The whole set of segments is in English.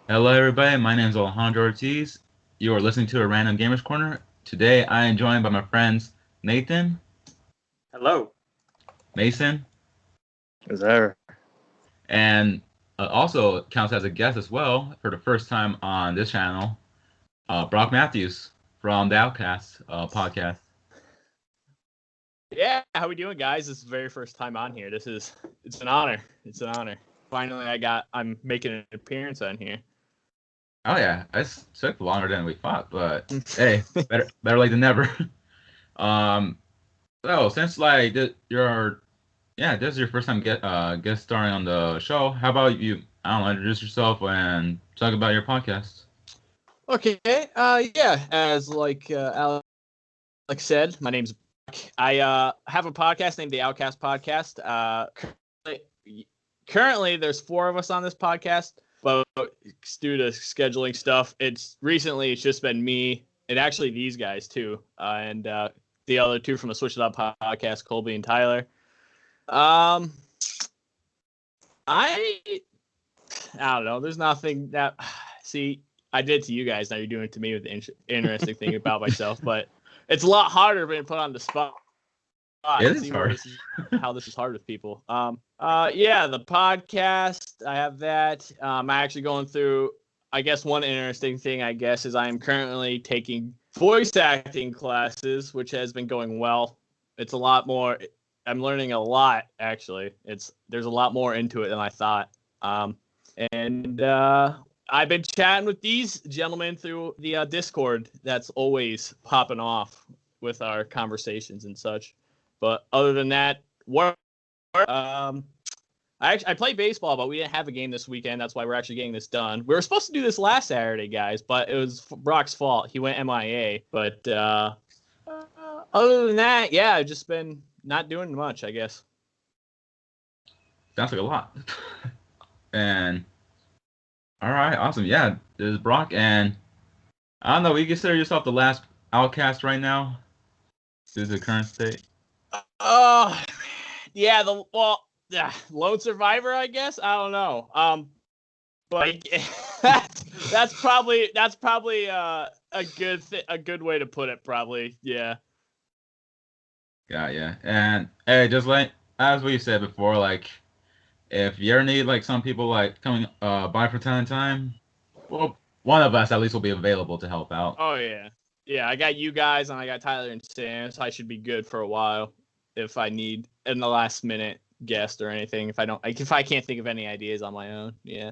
Hello, everybody. My name is Alejandro Ortiz. You are listening to a Random Gamers Corner. Today, I am joined by my friends Nathan, Hello. Mason, Is there? and also counts as a guest as well for the first time on this channel, Brock Matthews from the Outcasts podcast. Yeah, how we doing, guys? This is the very first time on here. It's an honor. It's an honor. Finally, I'm making an appearance on here. Oh yeah, it took longer than we thought, but hey, better late than never. Um, so since this is your first time guest starring on the show. How about you? I don't know, introduce yourself and talk about your podcast. Okay. Yeah. As Alex said, my name's Brock. I have a podcast named the Outcast Podcast. Currently, there's 4 of us on this podcast, but due to scheduling stuff, it's just been me and actually these guys too, and the other 2 from the Switch It Up podcast, Colby and Tyler. I don't know. There's nothing that I did to you guys. Now you're doing it to me with the interesting thing about myself, but it's a lot harder being put on the spot. It is hard. How this is hard with people. Yeah, the podcast. I have that. I'm actually going through. I guess one interesting thing, is I am currently taking voice acting classes, which has been going well. It's a lot more. I'm learning a lot, actually. There's a lot more into it than I thought. And I've been chatting with these gentlemen through the Discord. That's always popping off with our conversations and such. But other than that, I play baseball, but we didn't have a game this weekend. That's why we're actually getting this done. We were supposed to do this last Saturday, guys, but it was Brock's fault. He went MIA. But other than that, yeah, I've just been not doing much, I guess. Sounds like a lot. And all right, awesome. Yeah, this is Brock, and I don't know. You consider yourself the last outcast right now? Due to the current state. Yeah, lone survivor, I guess. I don't know. But that's probably a good way to put it. Probably, yeah. Yeah. And hey, just like as we said before, like if you ever need like some people like coming by from time to time, well, one of us at least will be available to help out. Oh yeah. I got you guys and I got Tyler and Sam, so I should be good for a while if I need in the last minute guest or anything. If I can't think of any ideas on my own, yeah.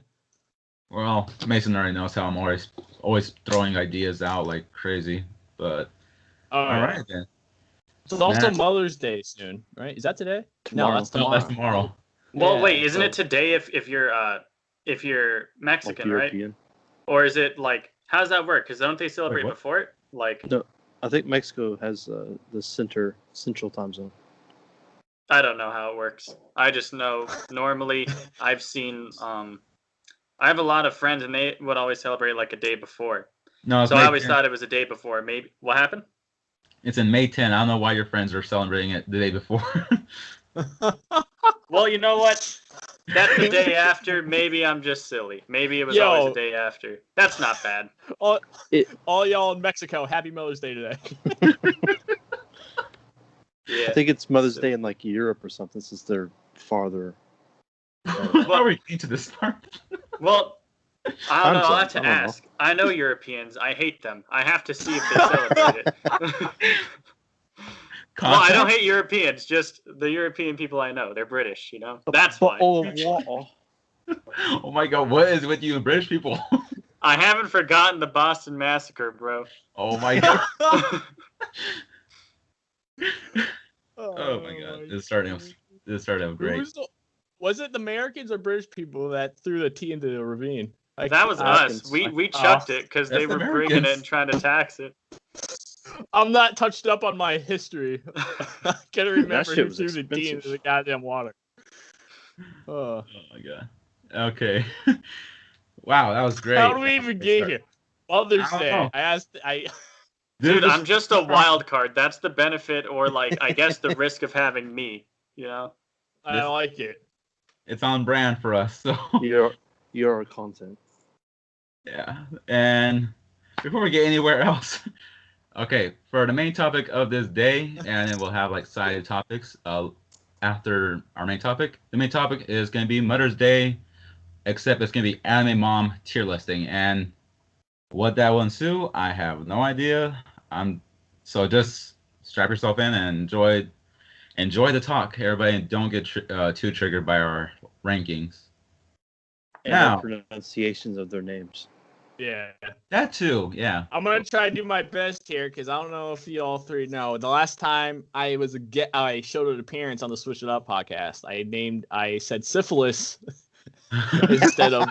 Well, Mason already knows how I'm always throwing ideas out like crazy, but all right then. It's also Mother's Day soon, right? Is that today? Tomorrow. No, that's tomorrow. No, that's tomorrow. Well, yeah, wait, isn't it today if you're Mexican, like right? Or is it like how does that work? Because don't they celebrate before it? Like no, I think Mexico has the central time zone. I don't know how it works. I just know normally I've seen I have a lot of friends and they would always celebrate like a day before. No, so I always thought it was a day before. Maybe what happened? It's in May 10. I don't know why your friends are celebrating it the day before. Well, you know what? That's the day after. Maybe I'm just silly. Maybe it was always the day after. That's not bad. All y'all in Mexico, happy Mother's Day today. Yeah. I think it's Mother's Day in like Europe or something since they're farther. How are we getting to this part? Well, I don't know. I'll have to ask. I know Europeans. I hate them. I have to see if they celebrate it. Well, I don't hate Europeans. Just the European people I know. They're British, you know? That's why. Oh my God. What is with you and British people? I haven't forgotten the Boston Massacre, bro. Oh my God. Oh my God. This started out great. Was it the Americans or British people that threw the tea into the ravine? That was us. We chucked it because they were bringing it and trying to tax it. I'm not touched up on my history. I can't remember who threw the tea into the goddamn water. Oh my God. Okay. Wow, that was great. How do we even get here? Mother's Day. Dude, I'm just a wild card. That's the benefit, or like I guess the risk of having me. You know. I like it. It's on brand for us. So you're content. Yeah. And before we get anywhere else, okay, for the main topic of this day, and then we'll have like side topics after our main topic. The main topic is going to be Mother's Day, except it's going to be anime mom tier listing. And what that will ensue, I have no idea. I'm so just strap yourself in and enjoy the talk, everybody, and don't get too triggered by our rankings. And our Now, pronunciations of their names. Yeah. that too, yeah. I'm gonna try to do my best here because I don't know if you all three know. The last time I showed an appearance on the Switch It Up podcast, I said syphilis instead of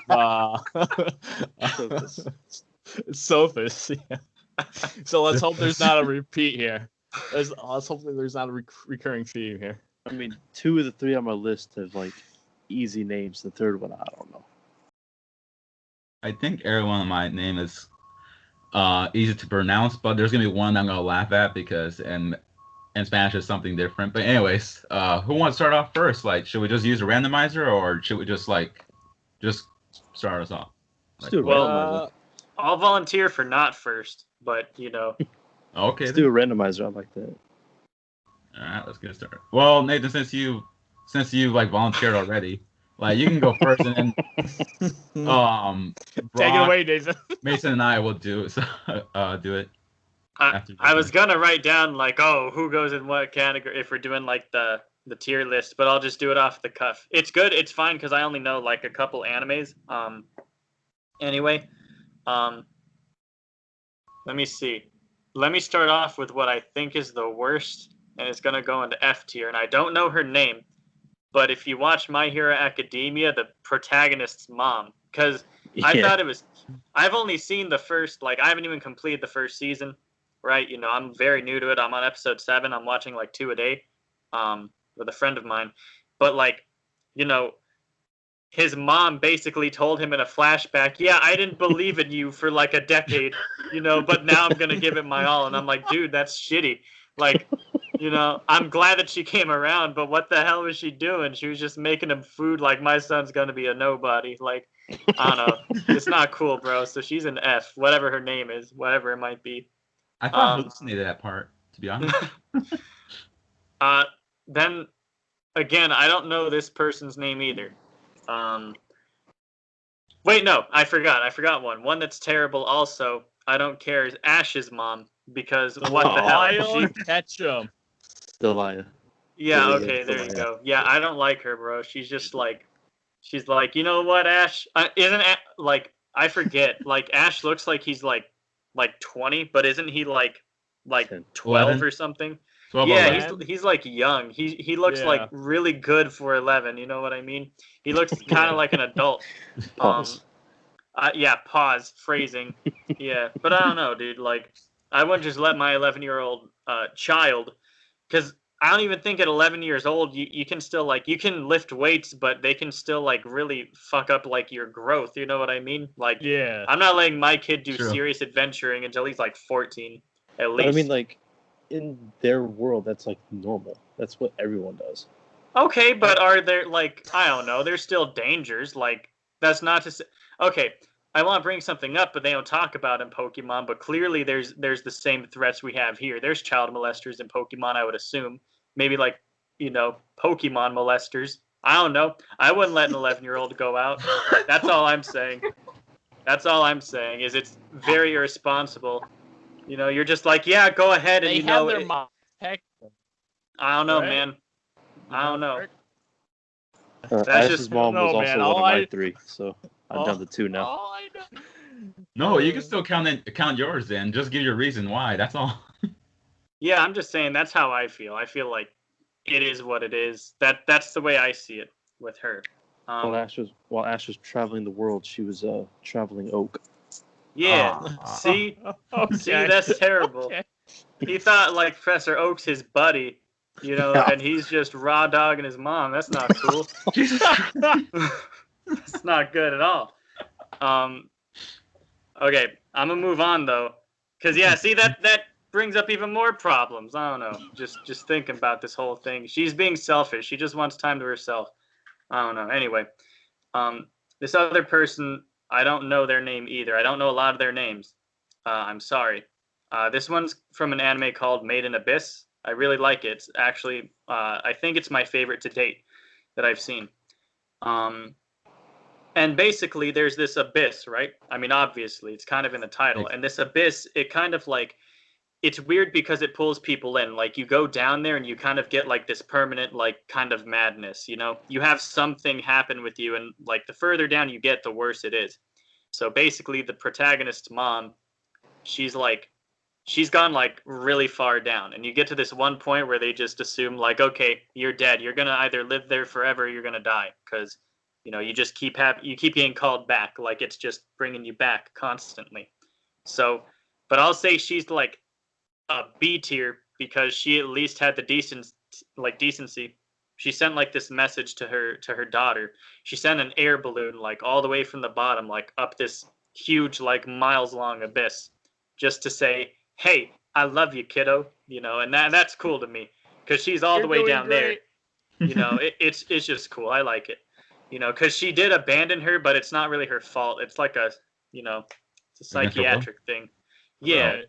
Sophis. Yeah. So let's hope there's not a repeat here. Let's hope there's not a recurring theme here. I mean, 2 of the 3 on my list have like easy names. The third one, I don't know. I think everyone in my name is easy to pronounce, but there's gonna be one I'm gonna laugh at because in Spanish is something different. But anyways, who wants to start off first? Like, should we just use a randomizer, or should we just start us off? Let's do a randomizer. I'll volunteer for not first, but Okay. Let's do a randomizer. I like that. All right, let's get started. Well, Nathan, since you like volunteered already, like you can go first, and then Brock, take it away, Nathan. Mason and I will do it. Do it. I was gonna write down like, who goes in what category if we're doing like the tier list, but I'll just do it off the cuff. It's good. It's fine because I only know like a couple animes. Anyway, let me see. Let me start off with what I think is the worst, and it's gonna go into F tier. And I don't know her name, but if you watch My Hero Academia, the protagonist's mom, because I thought it was. I've only seen the first. Like I haven't even completed the first season. Right, I'm very new to it. I'm on episode 7. I'm watching like 2 a day, with a friend of mine. But like, his mom basically told him in a flashback, "Yeah, I didn't believe in you for like a decade, but now I'm gonna give it my all." And I'm like, dude, that's shitty. Like, I'm glad that she came around, but what the hell was she doing? She was just making him food like my son's gonna be a nobody. Like, I don't know. It's not cool, bro. So she's an F, whatever her name is, whatever it might be. I thought I hallucinated that part, to be honest. Then, again, I don't know this person's name either. Wait, no, I forgot one. One that's terrible also, I don't care, is Ash's mom, because what the hell? Ketchum. Delia. Yeah, okay, there you go. Yeah, I don't like her, bro. She's just like, you know what, Ash? Isn't, like, I forget, like, Ash looks like he's like 20, but isn't he like 12 11? or something? 12 yeah, he's like young. He looks like really good for 11. You know what I mean? He looks kind of like an adult. Pause. Pause. Phrasing. Yeah, but I don't know, dude. Like, I wouldn't just let my 11-year-old child, because I don't even think at 11 years old you can still like you can lift weights, but they can still like really fuck up like your growth. You know what I mean? Like, yeah, I'm not letting my kid do serious adventuring until he's like 14 at least. But I mean, like, in their world, that's like normal. That's what everyone does. Okay, but are there like I don't know? There's still dangers. Like that's not to say. Okay, I want to bring something up, but they don't talk about in Pokemon. But clearly, there's the same threats we have here. There's child molesters in Pokemon, I would assume. Maybe like Pokemon molesters. I don't know. I wouldn't let an 11-year-old go out. That's all I'm saying. That's all I'm saying is it's very irresponsible. You're just like, yeah, go ahead, and they have their mom protect them. I don't know, man. I don't know. That's Ash's mom was also one of my 3, so I'm down to 2 now. All I know. No, you can still count yours then. Just give your reason why. That's all. Yeah, I'm just saying that's how I feel. I feel like it is what it is. That's the way I see it with her. While Ash was traveling the world, she was traveling oak. Yeah. See, that's terrible. Okay. He thought like Professor Oak's his buddy, and he's just raw dogging his mom. That's not cool. That's not good at all. Okay, I'm gonna move on though, cause see that brings up even more problems. I don't know. Just thinking about this whole thing. She's being selfish. She just wants time to herself. I don't know. Anyway, this other person I don't know their name either. I don't know a lot of their names. I'm sorry. This one's from an anime called Made in Abyss. I really like it. It's actually, I think it's my favorite to date that I've seen. And basically, there's this abyss, right? I mean, obviously, it's kind of in the title. And this abyss, it kind of like, it's weird because it pulls people in. Like, you go down there and you kind of get like this permanent, like, kind of madness, you know? You have something happen with you, and like the further down you get, the worse it is. So basically, the protagonist's mom, she's gone like really far down, and you get to this one point where they just assume like, okay, you're dead. You're gonna either live there forever, or you're gonna die, because you just keep getting called back, like it's just bringing you back constantly. So, but I'll say she's like a B tier because she at least had the decency. She sent like this message to her daughter. She sent an air balloon like all the way from the bottom, like up this huge, like miles long abyss, just to say, "Hey, I love you, kiddo." And that's cool to me because she's all the way down great. There. It's just cool. I like it. Because she did abandon her, but it's not really her fault. It's like it's a psychiatric thing. Yeah. Right.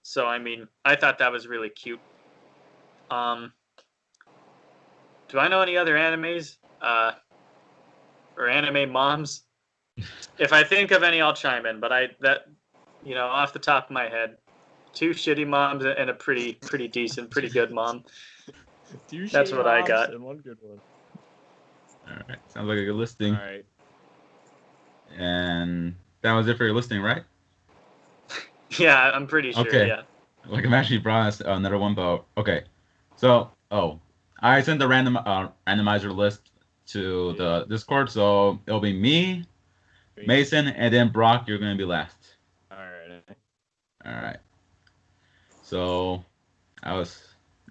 So I mean, I thought that was really cute. Do I know any other animes? Or anime moms? If I think of any, I'll chime in. But off the top of my head, 2 shitty moms and a pretty decent, pretty good mom. That's what I got. And 1 good one. All right, sounds like a good listing. All right. And that was it for your listing, right? Yeah, I'm pretty sure. Okay. Yeah. Like I'm actually brought us another one, but okay. So, I sent the randomizer list to the Discord, so it'll be me, Mason, and then Brock. You're gonna be last. All right. All right. So,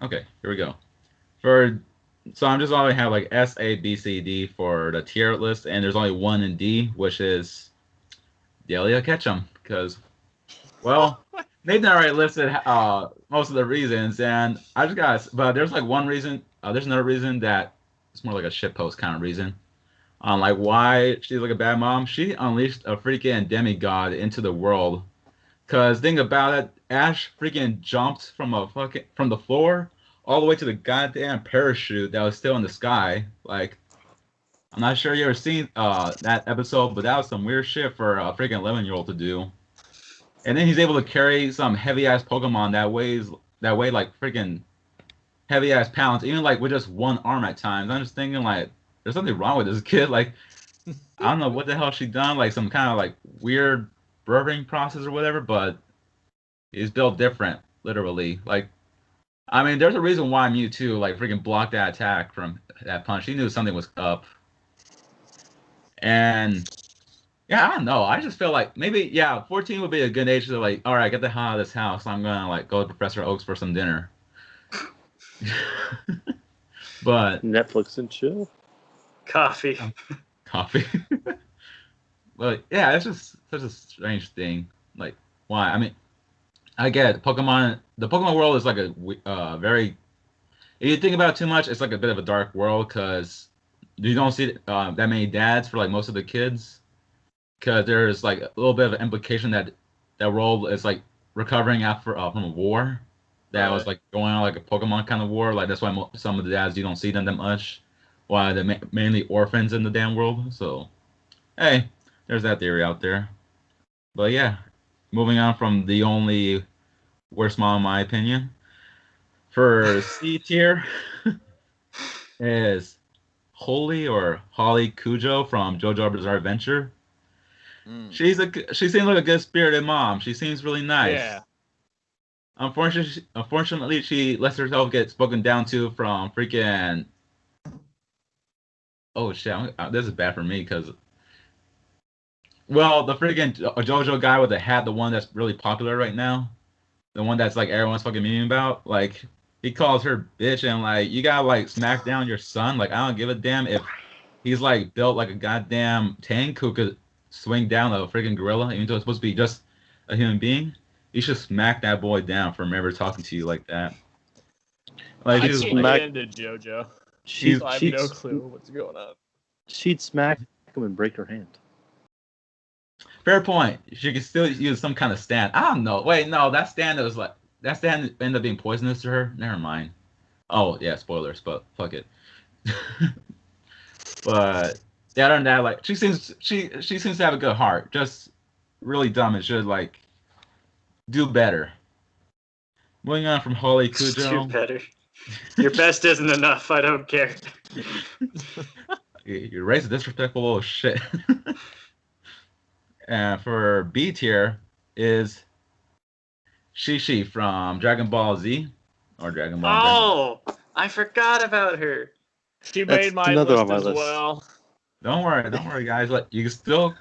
okay. Here we go. So I'm just only have like S, A, B, C, D for the tier list, and there's only 1 in D, which is Delia Ketchum, because, well, Nathan already listed most of the reasons, and I just got, but there's like one reason. There's another reason that it's more like a shitpost kind of reason. Like why she's like a bad mom. She unleashed a freaking demigod into the world. Cause think about it, Ash freaking jumped from the floor all the way to the goddamn parachute that was still in the sky. Like, I'm not sure you ever seen that episode, but that was some weird shit for a freaking 11-year-old to do. And then he's able to carry some heavy ass Pokemon that weigh like freaking heavy ass pounds, even like with just one arm at times. I'm just thinking like, there's something wrong with this kid. Like, I don't know what the hell she done, like some kind of like weird birthing process or whatever, but he's built different, literally. Like, I mean, there's a reason why Mewtwo like freaking blocked that attack from that punch. He knew something was up. And yeah, I don't know. I just feel like maybe 14 would be a good age to like, all right, get the hell out of this house. I'm gonna like go to Professor Oak's for some dinner. But Netflix and chill. Coffee. But yeah, it's just such a strange thing. Like, why? I mean, I get Pokemon. The Pokemon world is like a very. If you think about it too much, it's like a bit of a dark world because you don't see that many dads for like most of the kids. Because there's like a little bit of an implication that world is like recovering after from a war that was like going on like a Pokemon kind of war. Like that's why some of the dads you don't see them that much. Why they're mainly orphans in the damn world. So, hey, there's that theory out there. But yeah, moving on from the only worst mom in my opinion. For C tier is Holly Cujo from JoJo Bizarre Adventure. She seems like a good spirited mom. She seems really nice. Yeah. Unfortunately, she lets herself get spoken down to from freaking. Oh shit! This is bad for me because. Well, the freaking JoJo guy with the hat, the one that's really popular right now, the one that's like everyone's fucking memeing about, like he calls her bitch and like you gotta like smack down your son. Like I don't give a damn if he's like built like a goddamn tank who could swing down a freaking gorilla, even though it's supposed to be just a human being. You should smack that boy down for ever talking to you like that. Like I can't get into JoJo. I have no clue what's going on. She'd smack him and break her hand. Fair point. She could still use some kind of stand. I don't know. Wait, no, that stand ended up being poisonous to her. Never mind. Oh yeah, spoilers, but fuck it. But yeah, other than that, like she seems to have a good heart. Just really dumb and should like do better. Moving on from Holy Cujo. Do better. Your best isn't enough. I don't care. You raise a disrespectful little shit. And for B tier is Shishi from Dragon Ball Z or Dragon Ball. Oh, I forgot about her. She made my list as well. Don't worry, guys. Like you can still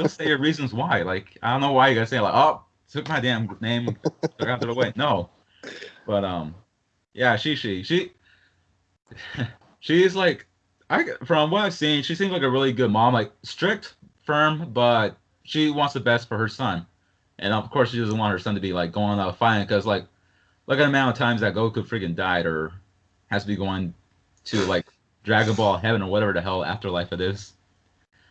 say your reasons why. Like I don't know why you guys say like, oh, took my damn name, took out of the way. No, but yeah, she's like from what I've seen, she seems like a really good mom. Like strict, firm, but she wants the best for her son, and of course she doesn't want her son to be like going out fighting because like look at the amount of times that Goku freaking died or has to be going to like Dragon Ball Heaven or whatever the hell afterlife it is.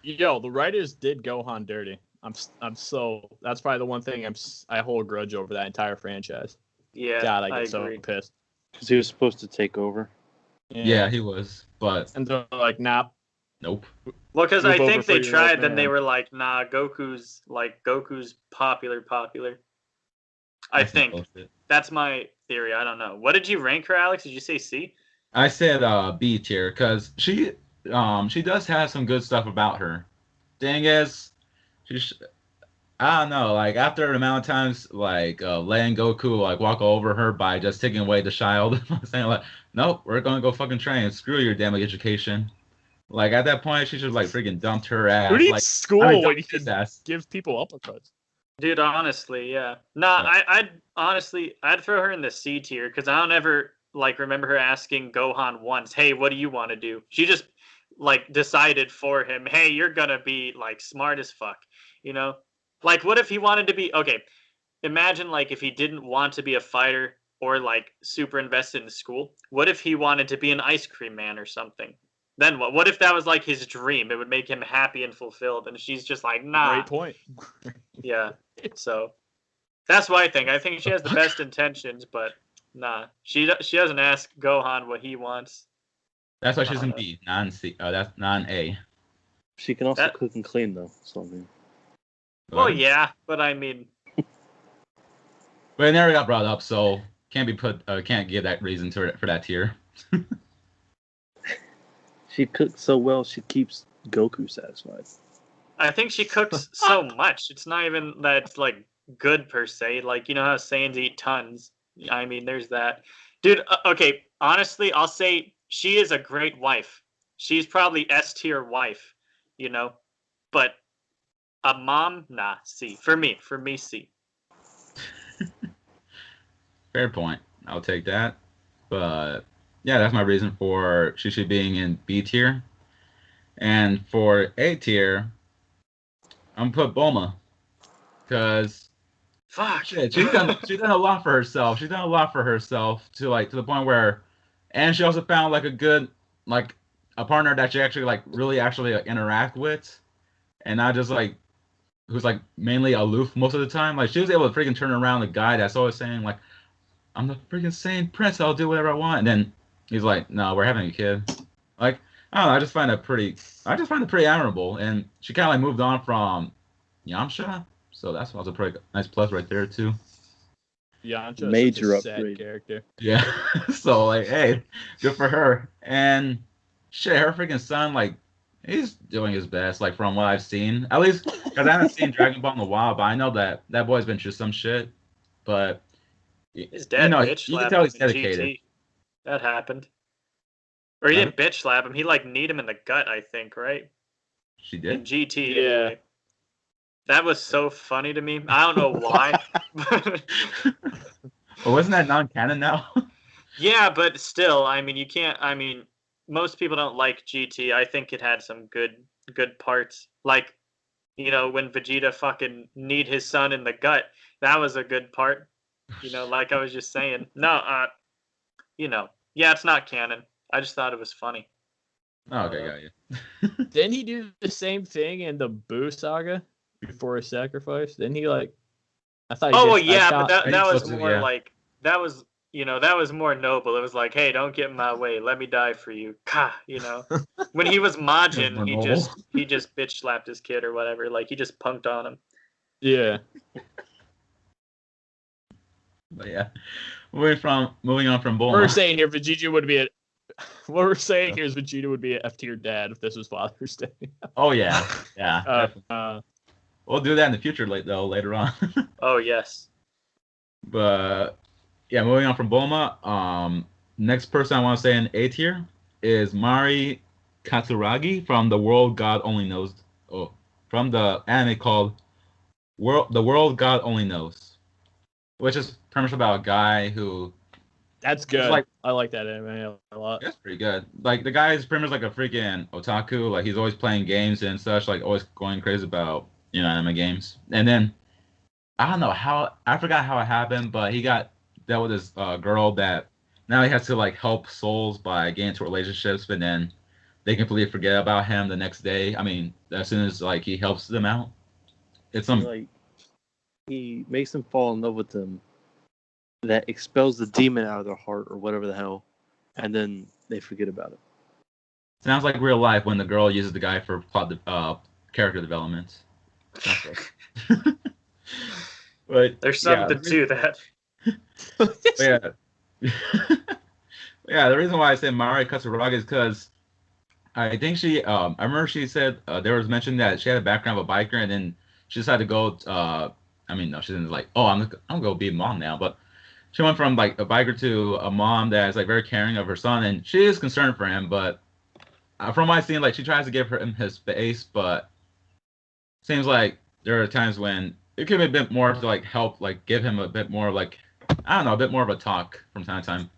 Yo, the writers did Gohan dirty. I'm so that's probably the one thing I hold a grudge over that entire franchise. Yeah, God, I get so pissed because he was supposed to take over. Yeah, he was, but and they're like, nah, nope. Well, because I think they tried, then they were like, nah, Goku's popular. I think that's my theory. I don't know. What did you rank her, Alex? Did you say C? I said B tier because she does have some good stuff about her. Thing is, I don't know, like after the amount of times like letting Goku like walk over her by just taking away the child, saying like, nope, we're gonna go fucking train. Screw your damn education. Like at that point, she should like freaking dumped her ass. Who needs like, school when you gives people uppercuts? Dude, honestly, yeah. Nah, I'd throw her in the C tier because I don't ever like remember her asking Gohan once, "Hey, what do you want to do?" She just like decided for him, "Hey, you're gonna be like smart as fuck," you know. Like, what if he wanted to be okay? Imagine like if he didn't want to be a fighter or like super invested in school. What if he wanted to be an ice cream man or something? Then what? What if that was like his dream? It would make him happy and fulfilled. And she's just like, nah. Great point. Yeah. So that's what I think. I think she has the best intentions, but nah, she doesn't ask Gohan what he wants. That's why she's in B, non-C. That's non-A. She can also cook and clean though. So I mean. Well, yeah, but I mean. But it never got brought up, so can't give that reason to her for that tier. She cooks so well, she keeps Goku satisfied. I think she cooks so much. It's not even that it's like good per se. Like, you know how Saiyans eat tons. I mean, there's that. Dude, okay, honestly, I'll say she is a great wife. She's probably S tier wife, you know? But a mom, nah, C. For me, C. Fair point. I'll take that. But yeah, that's my reason for Shishi being in B tier. And for A tier, I'm gonna put Bulma. Because shit, she's done a lot for herself. She's done a lot for herself to the point where, and she also found like a good a partner that she actually really interact with, and not just like who's like mainly aloof most of the time. Like she was able to freaking turn around the guy that's always saying like, I'm the freaking same prince, I'll do whatever I want, and then he's like, no, we're having a kid. Like I don't know, I just find it pretty admirable, and she kind of like moved on from Yamcha. So that's also a pretty nice plus right there too. Yamcha, major upgrade character. Yeah. So like, hey, good for her. And shit, her freaking son, like, he's doing his best. Like from what I've seen, at least because I haven't seen Dragon Ball in a while, but I know that boy's been through some shit. But his dad bitch you can tell he's dedicated. GT. That happened. Or he didn't bitch slap him. He like kneed him in the gut, I think, right? She did. In GT, yeah. Anyway. That was so funny to me. I don't know why. Well, wasn't that non-canon now? Yeah, but still, I mean, you can't. I mean, most people don't like GT. I think it had some good parts. Like, you know, when Vegeta fucking kneed his son in the gut, that was a good part. You know, like I was just saying. No, you know, yeah, it's not canon. I just thought it was funny. Oh, okay, got you. Didn't he do the same thing in the Boo saga? before his sacrifice? Didn't he like? I thought. But that was more like that was that was more noble. It was like, hey, don't get in my way. Let me die for you. When he was Majin, he just bitch slapped his kid or whatever. Like he just punked on him. Yeah. But yeah, moving on from Bulma. We're saying here Vegeta would be what we're saying here is Vegeta would be an F tier dad if this was Father's Day. Oh yeah. We'll do that in the future later on. Oh yes. But yeah, moving on from Bulma, next person I want to say in A tier is Mari Katsuragi from The World God Only Knows. Oh, from the anime called The World God Only Knows, which is pretty much about a guy who. That's good. Like, I like that anime a lot. That's pretty good. Like the guy is pretty much like a freaking otaku. Like he's always playing games and such. Like always going crazy about anime games. And then I don't know I forgot how it happened, but he got dealt with this girl that now he has to like help souls by getting into relationships, but then they completely forget about him the next day. I mean, as soon as like he helps them out, it's like he makes them fall in love with them. That expels the demon out of their heart or whatever the hell, and then they forget about it. Sounds like real life when the girl uses the guy for character development. But there's something to that. Yeah, the reason why I say Mari Katsuragi is because I think she, I remember she said there was mention that she had a background of a biker, and then she decided to go. No, she didn't like, oh, I'm gonna go be a mom now, but she went from like a biker to a mom that is like very caring of her son, and she is concerned for him. But from what I've seen, like she tries to give him his space, but seems like there are times when it could be a bit more to like help, like give him a bit more like a bit more of a talk from time to time.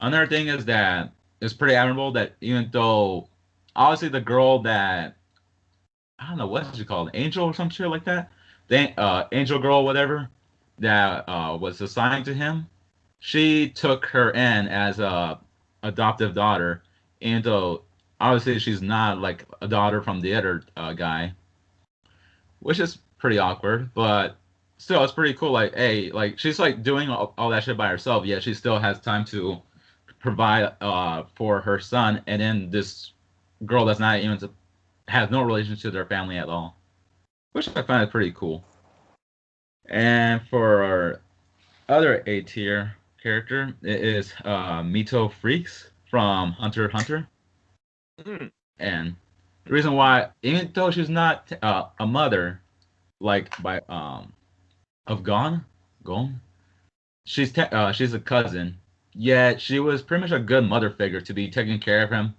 Another thing is that it's pretty admirable that even though obviously the girl that I don't know what's she called, Angel or some shit like that, the Angel girl, whatever, that was assigned to him. She took her in as a adoptive daughter, and though obviously she's not like a daughter from the other guy, which is pretty awkward, but still it's pretty cool. Like, hey, like she's like doing all that shit by herself, yet she still has time to provide for her son, and then this girl that's not even has no relationship to their family at all, which I find pretty cool. And for our other A tier character, it is Mito Freaks from Hunter x Hunter. And the reason why, even though she's not a mother like by of Gon, she's a cousin. Yet she was pretty much a good mother figure to be taking care of him.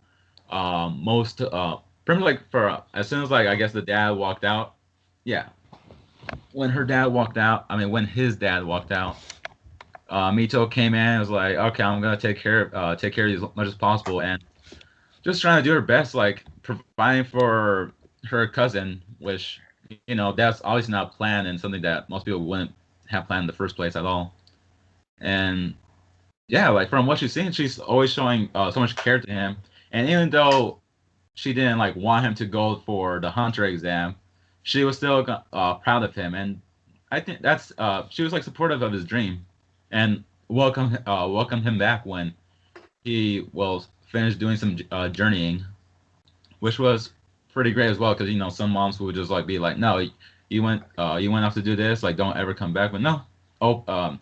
Pretty much like for as soon as like I guess the dad walked out. Yeah, when his dad walked out, Mito came in and was like, okay, I'm gonna take care of you as much as possible, and just trying to do her best, like providing for her cousin, which that's obviously not planned and something that most people wouldn't have planned in the first place at all. And yeah, like from what she's seen, she's always showing so much care to him, and even though she didn't like want him to go for the hunter exam, she was still proud of him, and I think that's she was like supportive of his dream, and welcomed him back when he finished doing some journeying, which was pretty great as well. Because some moms would just like be like, no, you went off to do this, like don't ever come back. But no,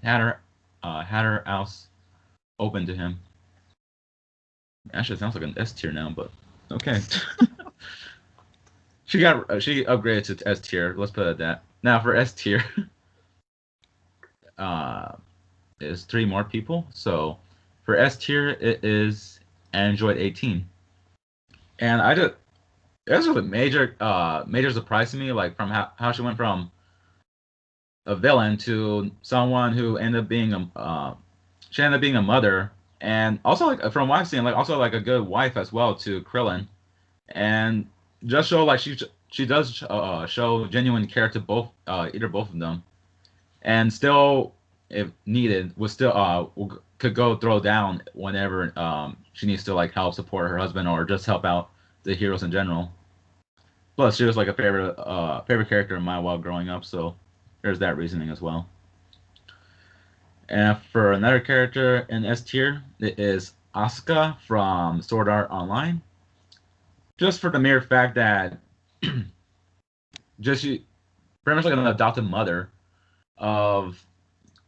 had her house open to him. Actually, it sounds like an S tier now, but okay. She upgraded to S tier. Let's put it at that. Now for S tier, is 3 more people. So for S tier, it is Android 18, and this was a major surprise to me. Like from how she went from a villain to someone who ended up being a mother, and also like from what I've seen, like also like a good wife as well to Krillin, and just show like she does show genuine care to both both of them, and still if needed would still could go throw down whenever she needs to like help support her husband or just help out the heroes in general. Plus, she was like a favorite character of mine while growing up, so there's that reasoning as well. And for another character in S tier, it is Asuka from Sword Art Online. Just for the mere fact that just she pretty much like an adopted mother of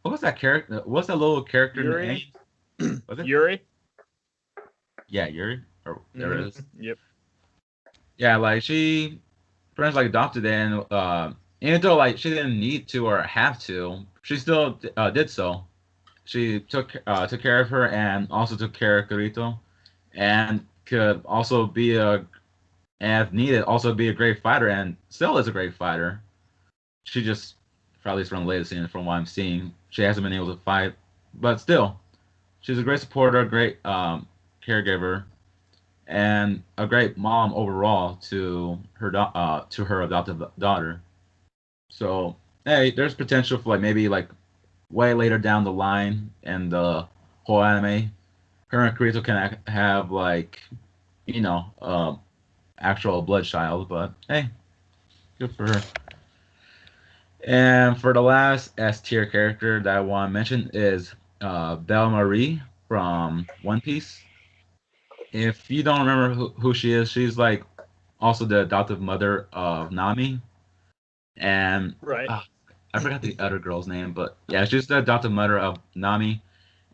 what was that character? What's that little character Yuri? name? Was it? Yuri? Yeah, Yuri. Or there it is. Yep. Yeah, like she pretty much like adopted it, and even though like she didn't need to or have to, she still did so. She took care of her and also took care of Kirito, and could also be if needed, also be a great fighter, and still is a great fighter. She just, for at least from the latest scene, from what I'm seeing, she hasn't been able to fight, but still, she's a great supporter, great caregiver, and a great mom overall to her adopted daughter. So hey, there's potential for like maybe like way later down the line in the whole anime, her and Kirito can have like actual blood child. But hey, good for her. And for the last S tier character that I want to mention is Belle Marie from One Piece. If you don't remember who she is, she's like also the adoptive mother of Nami. And Right. I forgot the other girl's name, but yeah, she's the adoptive mother of Nami.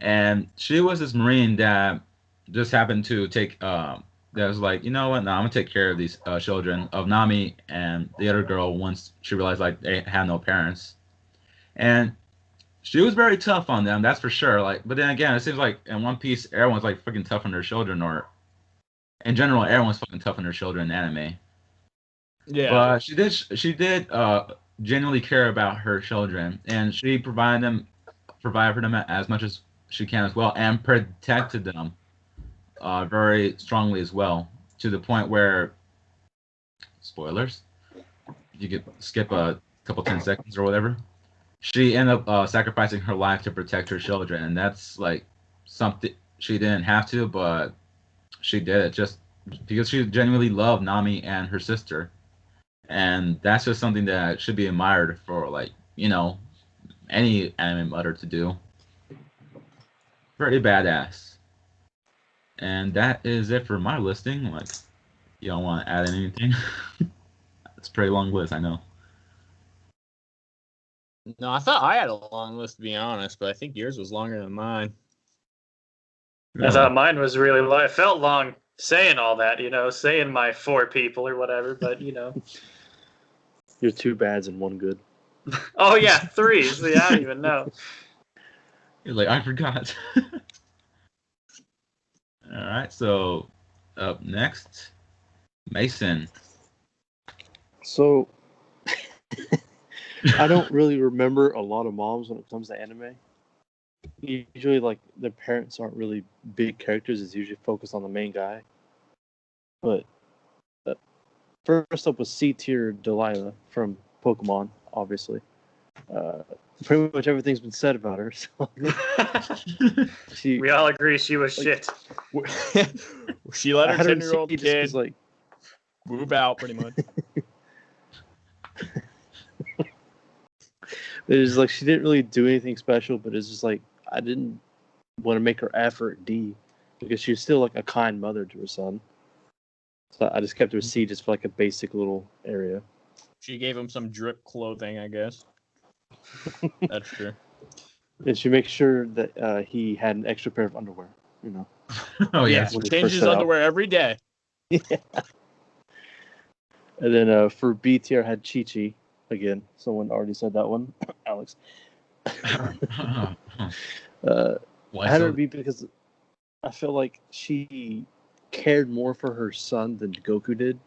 And she was this Marine that just happened to take, that was like, you know what, no, I'm gonna take care of these children of Nami and the other girl once she realized like they had no parents. And she was very tough on them, that's for sure. Like, but then again, it seems like in One Piece, everyone's like freaking tough on their children, or in general, everyone's fucking tough on their children in anime. Yeah. But she did genuinely care about her children, and she provided for them as much as she can as well, and protected them very strongly as well, to the point where, spoilers, you could skip a couple 10 seconds or whatever. She ended up sacrificing her life to protect her children, and that's like something she didn't have to, but she did it just because she genuinely loved Nami and her sister, and that's just something that should be admired for like any anime mother to do. Pretty badass. And that is it for my listing. Like, you don't want to add anything? It's a pretty long list, I know. No, I thought I had a long list, to be honest, but I think yours was longer than mine. I thought mine was really long. It felt long saying all that, saying my 4 people or whatever, but You're 2 bads and 1 good. Oh, yeah, 3. See, I don't even know. You're like, I forgot. All right, so up next, Mason. So, I don't really remember a lot of moms when it comes to anime. Usually, like, the parents aren't really big characters. It's usually focused on the main guy. But first up was C tier Delilah from Pokemon, obviously. Pretty much everything's been said about her. So we all agree she was shit. She let her 10-year-old kid like move out, pretty much. It's like she didn't really do anything special, but it's just like I didn't want to make her effort D because she was still like a kind mother to her son. So I just kept her C just for like a basic little area. She gave him some drip clothing, I guess. That's true. And she makes sure that he had an extra pair of underwear, Oh, yeah. She changes his underwear every day. Yeah. And then for B tier, I had Chi Chi. Again, someone already said that one. Alex. I had her B because I feel like she cared more for her son than Goku did.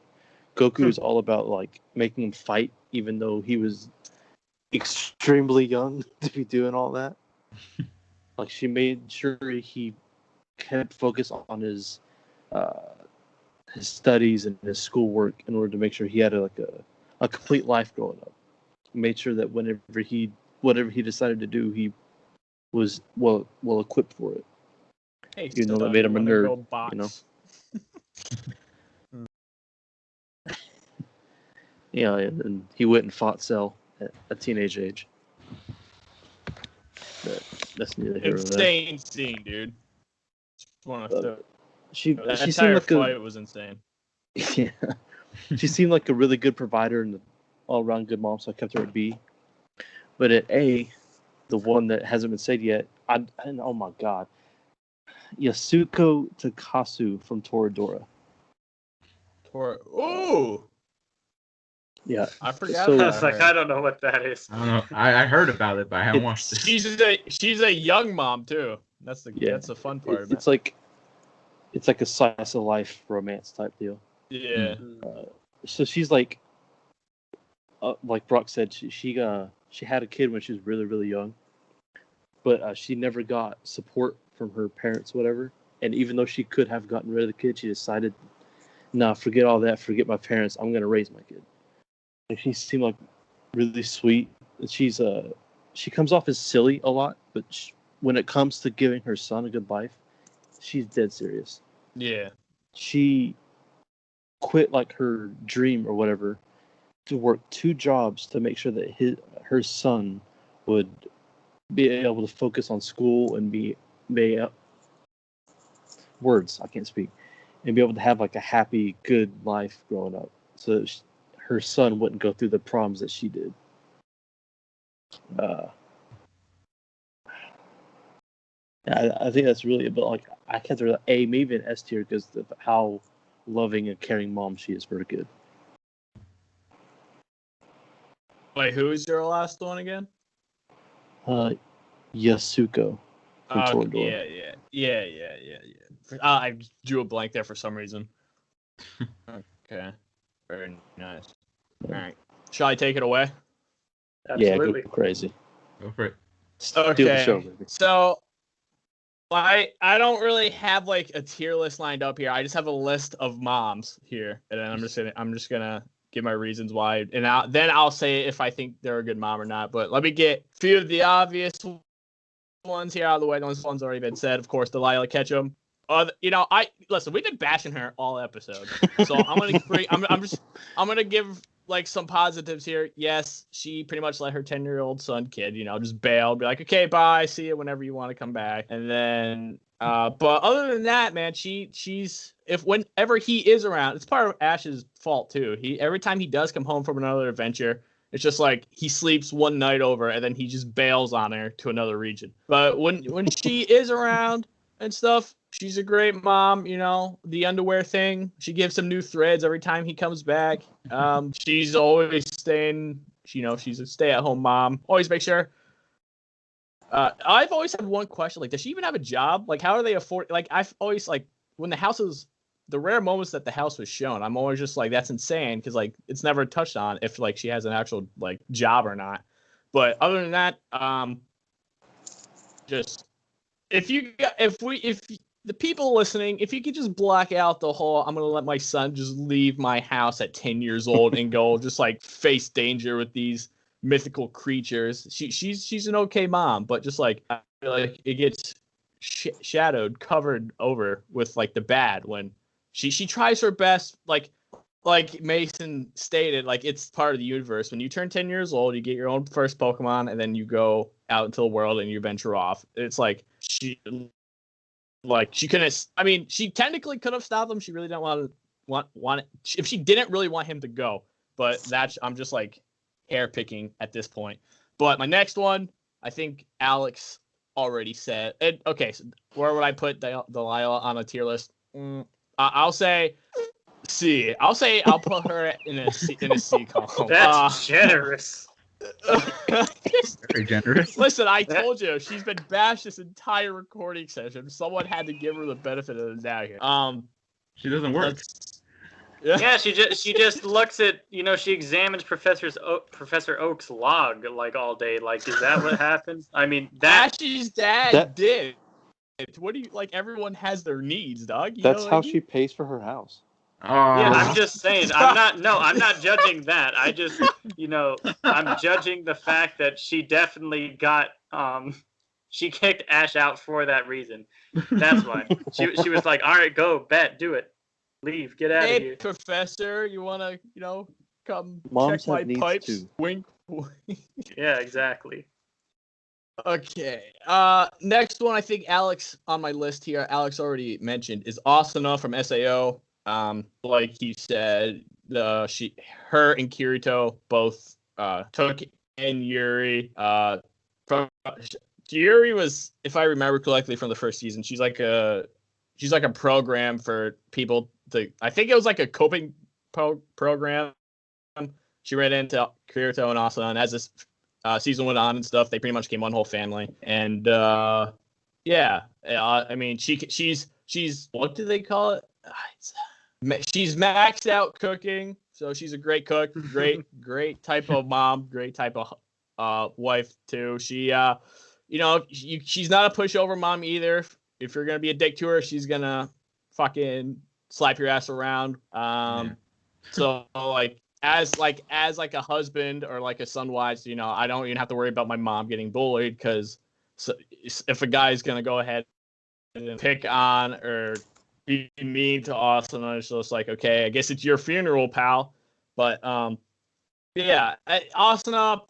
Goku is all about like making him fight, even though he was extremely young to be doing all that. Like she made sure he kept focus on his studies and his schoolwork in order to make sure he had a complete life growing up. Made sure that whatever he decided to do, he was well equipped for it. Hey, that made him a nerd. Yeah, and he went and fought Cell at a teenage age. But that's neither here nor there. Insane scene, dude. She entire seemed like fight was insane. Yeah, she seemed like a really good provider and all around good mom, so I kept her at B. But at A, the one that hasn't been said yet, and oh my god, Yasuko Takasu from Toradora. Ooh. Yeah, I forgot. So, I was like, I don't know what that is. I don't know. I heard about it, but I haven't watched it. She's a young mom too. That's the fun part. It's like a slice of life romance type deal. Yeah. So she's like Brock said, she had a kid when she was really, really young, but she never got support from her parents, whatever. And even though she could have gotten rid of the kid, she decided, nah, forget all that, forget my parents. I'm gonna raise my kid. Like, she seemed like really sweet. She comes off as silly a lot, but when it comes to giving her son a good life, she's dead serious. Yeah. She quit like her dream or whatever to work 2 jobs to make sure that her son would be able to focus on school and be words I can't speak and be able to have like a happy, good life growing up. So her son wouldn't go through the problems that she did. I think that's really, but like I kept her A, maybe an S tier because of how loving and caring mom she is for her kid. Wait, who is your last one again? Yasuko from Toradora. Yeah. I drew a blank there for some reason. Okay. Very nice. All right. Shall I take it away? Absolutely. Yeah, go crazy. Go for it. Okay. Steal the show, baby. So I don't really have like a tier list lined up here. I just have a list of moms here, and I'm just gonna give my reasons why, and I'll say if I think they're a good mom or not. But let me get a few of the obvious ones here out of the way. Those ones already been said, of course. Delilah Ketchum. Listen. We've been bashing her all episode, so I'm gonna give like some positives here. Yes, she pretty much let her 10-year-old son kid, just bail, be like, okay, bye, see you whenever you want to come back, and then. But other than that, man, she's whenever he is around, it's part of Ash's fault too. Every time he does come home from another adventure, it's just like he sleeps one night over and then he just bails on her to another region. But when she is around and stuff, she's a great mom. The underwear thing, she gives him new threads every time he comes back. She's always staying. She's a stay-at-home mom. Always make sure. I've always had one question, like, does she even have a job? Like, how are they afford? Like, I've always, like, when the rare moments that the house was shown, I'm always just like, that's insane, because, like, it's never touched on if, like, she has an actual, like, job or not. But other than that, just, if the people listening, if you could just block out the whole, I'm going to let my son just leave my house at 10 years old and go just, like, face danger with these mythical creatures. She's an okay mom, but just like I feel like it gets covered over with like the bad when she tries her best, like Mason stated, like it's part of the universe. When you turn 10 years old, you get your own first Pokemon, and then you go out into the world and you venture off. It's like she couldn't. I mean, she technically could have stopped him. She really didn't want it. If she didn't really want him to go, but I'm just like hair picking at this point. But my next one, I think Alex already said it. Okay, so where would I put Delilah on a tier list? I'll say C. I'll put her in a C column. That's generous. Very generous. Listen, I told you she's been bashed this entire recording session. Someone had to give her the benefit of the doubt here. She doesn't work. Yeah, she just looks at, she examines Professor Oak's log like all day. Like, is that what happens? I mean, Ash's dad did. What do you like? Everyone has their needs, dog. That's how she pays for her house. Yeah, I'm just saying. I'm not judging that. I just, I'm judging the fact that she definitely got she kicked Ash out for that reason. That's why. She was like, all right, go, bet, do it. Leave, get out of here. Hey, Professor, you want to, come Moms check my have needs pipes. too. Wink, wink. Yeah, exactly. Okay. Next one, I think Alex on my list here. Alex already mentioned is Asuna from SAO. Like he said, her and Kirito both took in Yuri. Yuri was, if I remember correctly from the first season, she's like a program for people to. I think it was like a coping program. She ran into Kirito and Asuna, and as this season went on and stuff, they pretty much became one whole family. And yeah, I mean, she's what do they call it? She's maxed out cooking, so she's a great cook, great type of mom, great type of wife too. She she's not a pushover mom either. If you're gonna be a dick to her, she's gonna fucking slap your ass around. So as a husband or like a son wise, I don't even have to worry about my mom getting bullied, because if a guy's gonna go ahead and pick on or be mean to Austin, it's just like, okay, I guess it's your funeral, pal. But yeah, Asuna,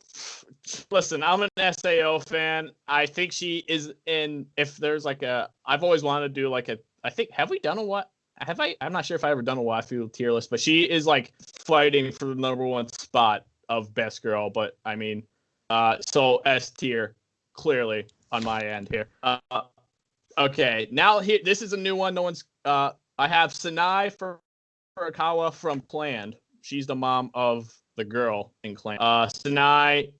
listen, I'm an SAO fan. I think she is in, if there's like I've always wanted to do like I think, have we done a what? I'm not sure if I ever done a waifu tier list, but she is like fighting for the #1 spot of best girl. But I mean, so S tier, clearly on my end here. Okay, now here, this is a new one. No one's, I have Sanai Furukawa from Clan. She's the mom of the girl in Clan. Sanai,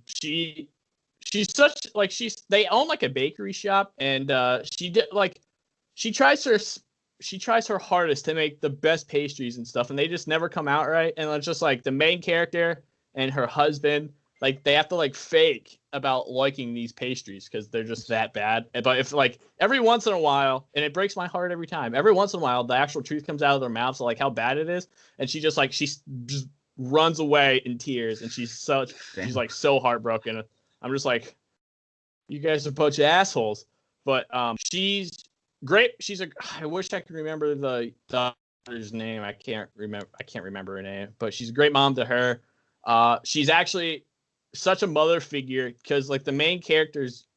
she's such, like, they own like a bakery shop, and she tries her hardest to make the best pastries and stuff, and they just never come out right. And it's just like the main character and her husband, like, they have to like fake about liking these pastries because they're just that bad. But if like every once in a while, and it breaks my heart every time, every once in a while the actual truth comes out of their mouths, so like how bad it is, and she just runs away in tears, and she's like so heartbroken. I'm just like, you guys are a bunch of assholes. But she's great. I wish I could remember the daughter's name. I can't remember her name, but she's a great mom to her. She's actually such a mother figure, because like the main character's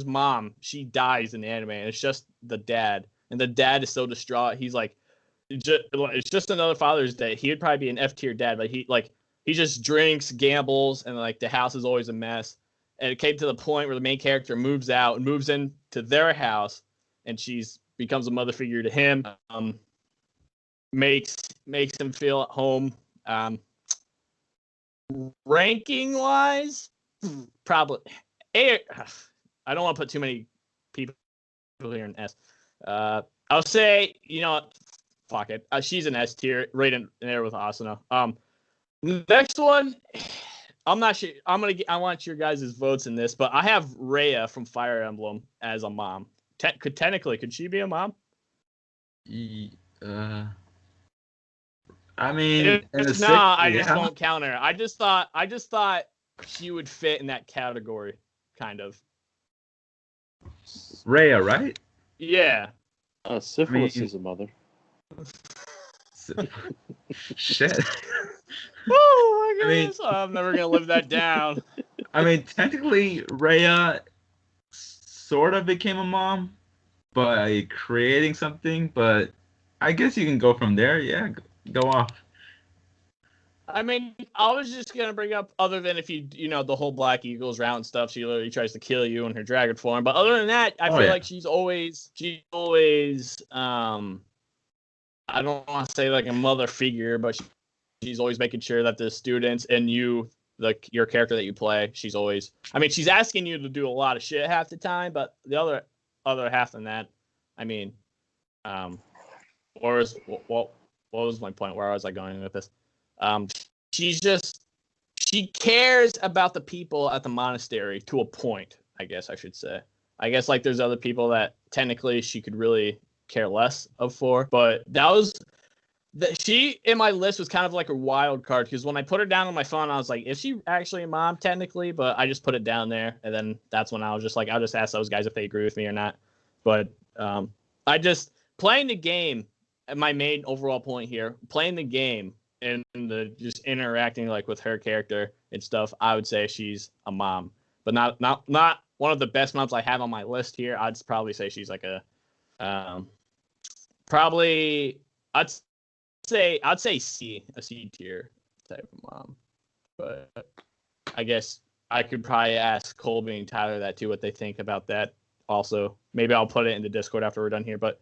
mom, she dies in the anime, and it's just the dad, and the dad is so distraught. He's like, it's just another Father's Day. He would probably be an F tier dad, but he just drinks, gambles, and like the house is always a mess. And it came to the point where the main character moves out and moves into their house, and she's becomes a mother figure to him. Makes him feel at home. Ranking wise, probably I don't want to put too many people here in S. I'll say, fuck it. She's an S tier, right in there with Asuna. Next one, I'm not sure. I want your guys' votes in this, but I have Rhea from Fire Emblem as a mom. Could she be a mom? I mean, I just won't count her. I just thought she would fit in that category, kind of. Rhea, right? Yeah. Syphilis is a mother. Shit. Oh my goodness! I'm never gonna live that down. I mean, technically, Rhea sort of became a mom by creating something, but I guess you can go from there. Yeah, go off. I mean, I was just gonna bring up, other than if the whole Black Eagles round stuff, she literally tries to kill you in her dragon form. But other than that, I feel like she's always I don't want to say like a mother figure, but she's always making sure that the students and your character that you play, she's asking you to do a lot of shit half the time, but the other half than that, I mean, what was my point? Where was I going with this? She cares about the people at the monastery to a point, I guess I should say. I guess like there's other people that technically she could really care less for, but she in my list was kind of like a wild card, because when I put her down on my phone, I was like, is she actually a mom technically? But I just put it down there, and then that's when I was just like, I'll just ask those guys if they agree with me or not. But I just playing the game, and my main overall point here, playing the game, and the just interacting like with her character and stuff, I would say she's a mom, but not one of the best moms I have on my list here. I'd probably say she's like a probably I'd say a C tier type of mom, but I guess I could probably ask Colby and Tyler that too, what they think about that. Also, maybe I'll put it in the Discord after we're done here. But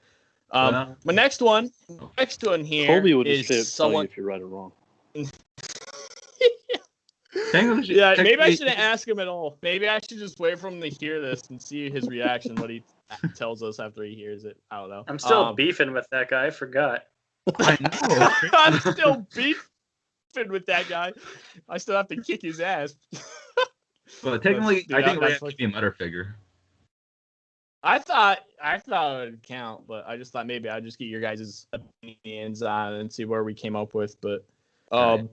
my next one here Colby would just is someone. Tell you if you're right or wrong. Yeah, maybe I shouldn't ask him at all. Maybe I should just wait for him to hear this and see his reaction, what he tells us after he hears it. I don't know. I'm still beefing with that guy. I forgot. I know. I'm still beefing with that guy. I still have to kick his ass. Well, technically, I think Ray should be a mother figure. I thought it would count, but I just thought maybe I'd just get your guys' opinions on it and see where we came up with. But my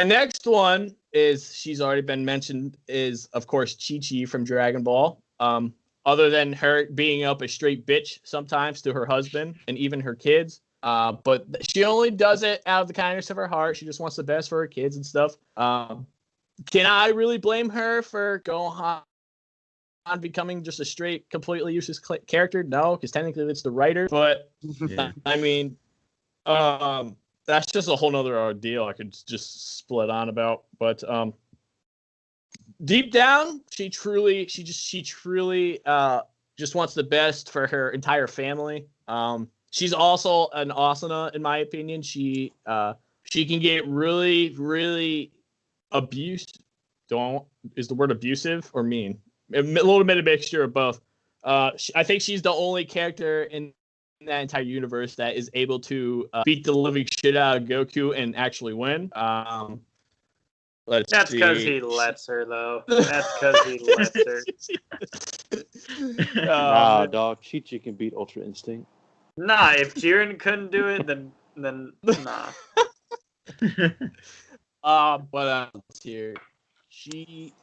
next one is, she's already been mentioned, is of course Chi-Chi from Dragon Ball. Other than her being up a straight bitch sometimes to her husband and even her kids. But she only does it out of the kindness of her heart. She just wants the best for her kids and stuff. Can I really blame her for Gohan becoming just a straight, completely useless character? No, because technically it's the writer. But yeah. I mean, that's just a whole nother ordeal I could just split on about. But deep down, she truly just wants the best for her entire family. She's also an Asuna, in my opinion. She can get really, really abused. Is the word abusive or mean? A little bit of mixture of both. I think she's the only character in that entire universe that is able to beat the living shit out of Goku and actually win. That's because he lets her, though. That's because he lets her. Nah, dog. Chi-Chi can beat Ultra Instinct. Nah, if Jiren couldn't do it, then nah. But here, she,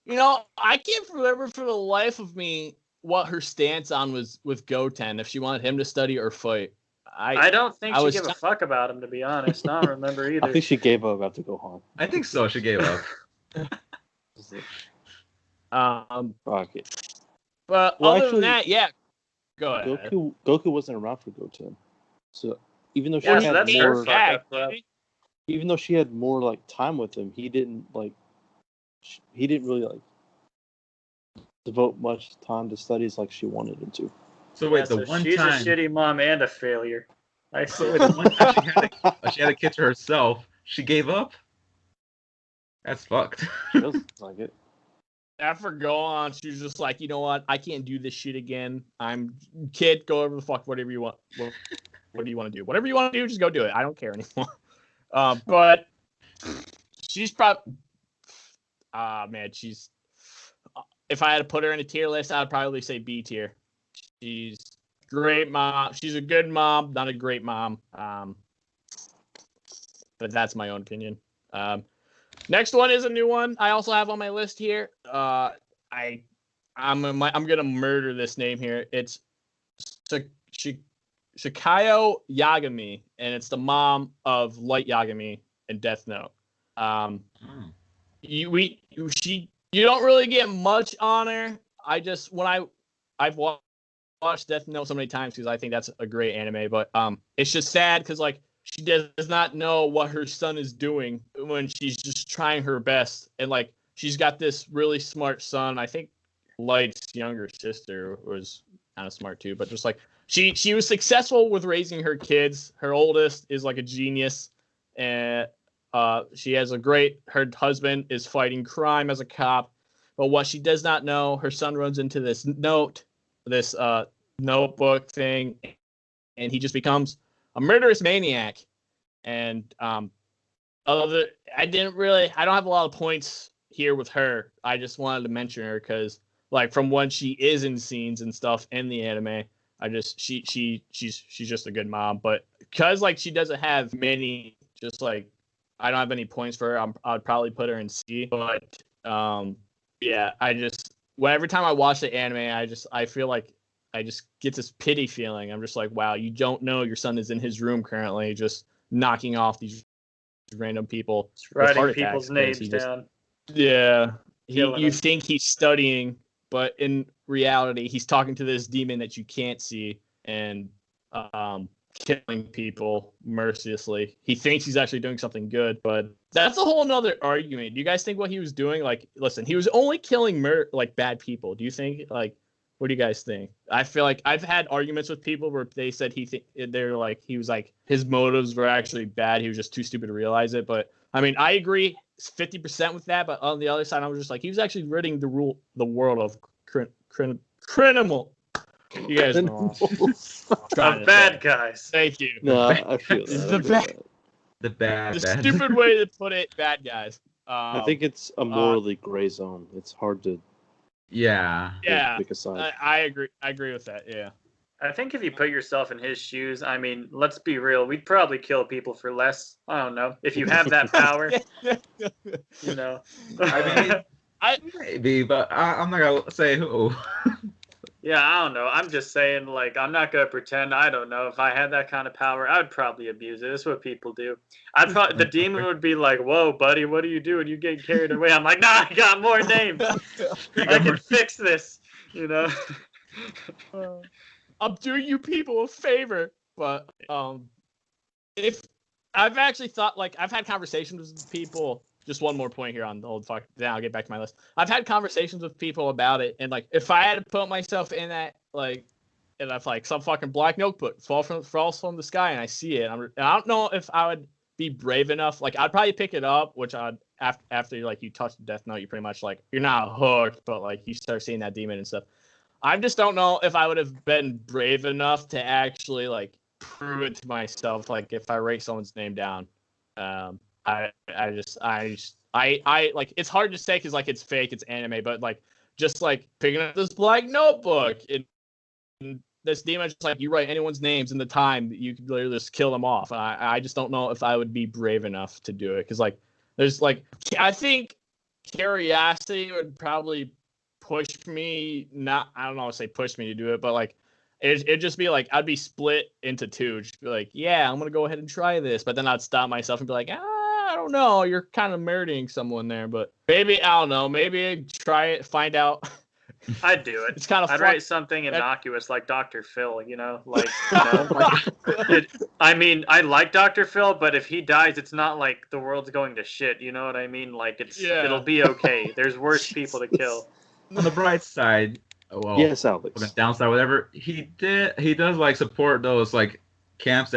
I can't remember for the life of me what her stance on was with Goten, if she wanted him to study or fight. I don't think she gave a fuck about him, to be honest. I don't remember either. I think she gave up after Gohan. I think so. She gave up. Rocket. But other than that, yeah. Go ahead. Goku wasn't around for Goten, so even though she had more, even though she had more like time with him, he didn't really devote much time to studies like she wanted him to. So wait, she's a shitty mom and a failure. So wait, the one time she had a kid to herself, she gave up? That's fucked. Feels like it. After Gohan, she was just like, you know what? I can't do this shit again. Kid, go over the fuck, whatever you want. What do you want to do? Whatever you want to do, just go do it. I don't care anymore. But she's probably, she's, if I had to put her in a tier list, I'd probably say B tier. She's great mom. She's a good mom, not a great mom. But that's my own opinion. Next one is a new one I also have on my list here. I'm gonna murder this name here. It's Shikayo Yagami, and it's the mom of Light Yagami in Death Note. You don't really get much on her. I've watched Death Note so many times because I think that's a great anime, but it's just sad because she does not know what her son is doing when she's just trying her best, and she's got this really smart son. I think Light's younger sister was kind of smart too, but just she was successful with raising her kids. Her oldest is a genius, and she has her husband is fighting crime as a cop. But what she does not know, her son runs into this notebook thing, and he just becomes a murderous maniac. And I don't have a lot of points here with her. I just wanted to mention her because from when she is in scenes and stuff in the anime, she's just a good mom. But because she doesn't have many, I don't have any points for her, I'd probably put her in C. But yeah, every time I watch the anime, I feel like I just get this pity feeling. I'm just like, wow, you don't know your son is in his room currently, just knocking off these random people, writing people's names down. Yeah, you think he's studying, but in reality, he's talking to this demon that you can't see and killing people mercilessly. He thinks he's actually doing something good, but that's a whole nother argument. Do you guys think what he was doing? Like, listen, he was only killing bad people. Do you think what do you guys think? I feel like I've had arguments with people where they said they're like he was like his motives were actually bad. He was just too stupid to realize it. But I mean, I agree 50% with that. But on the other side, I was just like he was actually ridding the world of criminal. You guys know of bad guys. Thank you. No, I feel that. The stupid way to put it, bad guys. I think it's a morally gray zone. It's hard to. Yeah. Pick a side. I agree. I agree with that. Yeah. I think if you put yourself in his shoes, I mean, let's be real. We'd probably kill people for less. I don't know. If you have that power, you know. I mean, maybe, but I'm not gonna say who. Yeah, I don't know. I'm just saying, like, I'm not gonna pretend. I don't know. If I had that kind of power, I'd probably abuse it. That's what people do. The demon would be like, "Whoa, buddy, what are you doing? You getting carried away?" I'm like, "Nah, I got more names. I can fix this." You know. I'm doing you people a favor, but if I've actually thought, like, I've had conversations with people. Just one more point here on the old fuck. Then I'll get back to my list. I've had conversations with people about it, and like, if I had to put myself in that, like, and if like some fucking black notebook falls from the sky, and I see it, and I don't know if I would be brave enough. Like, I'd probably pick it up, which I'd after like you touch the Death Note, you pretty much like you're not hooked, but like you start seeing that demon and stuff. I just don't know if I would have been brave enough to actually like prove it to myself. Like, if I write someone's name down. I like, it's hard to say because like it's fake, it's anime, but like just like picking up this black notebook and this demon, just like you write anyone's names in the time, you could literally just kill them off. I just don't know if I would be brave enough to do it because like there's like I think curiosity would probably push me. I don't know, say push me to do it, but like it'd just be like I'd be split into two. Just be like, yeah, I'm gonna go ahead and try this, but then I'd stop myself and be like, I don't know, you're kind of murdering someone there, but maybe I don't know, maybe I'd try it, find out. I'd do it. It's kind of I'd write something innocuous like Dr. Phil, you know, like. You know, I mean, I like Dr. Phil, but if he dies, it's not like the world's going to shit. You know what I mean? Like it'll be okay. There's worse people to kill. On the bright side. Well, yes, Alex. On the downside, whatever he does like support those like camps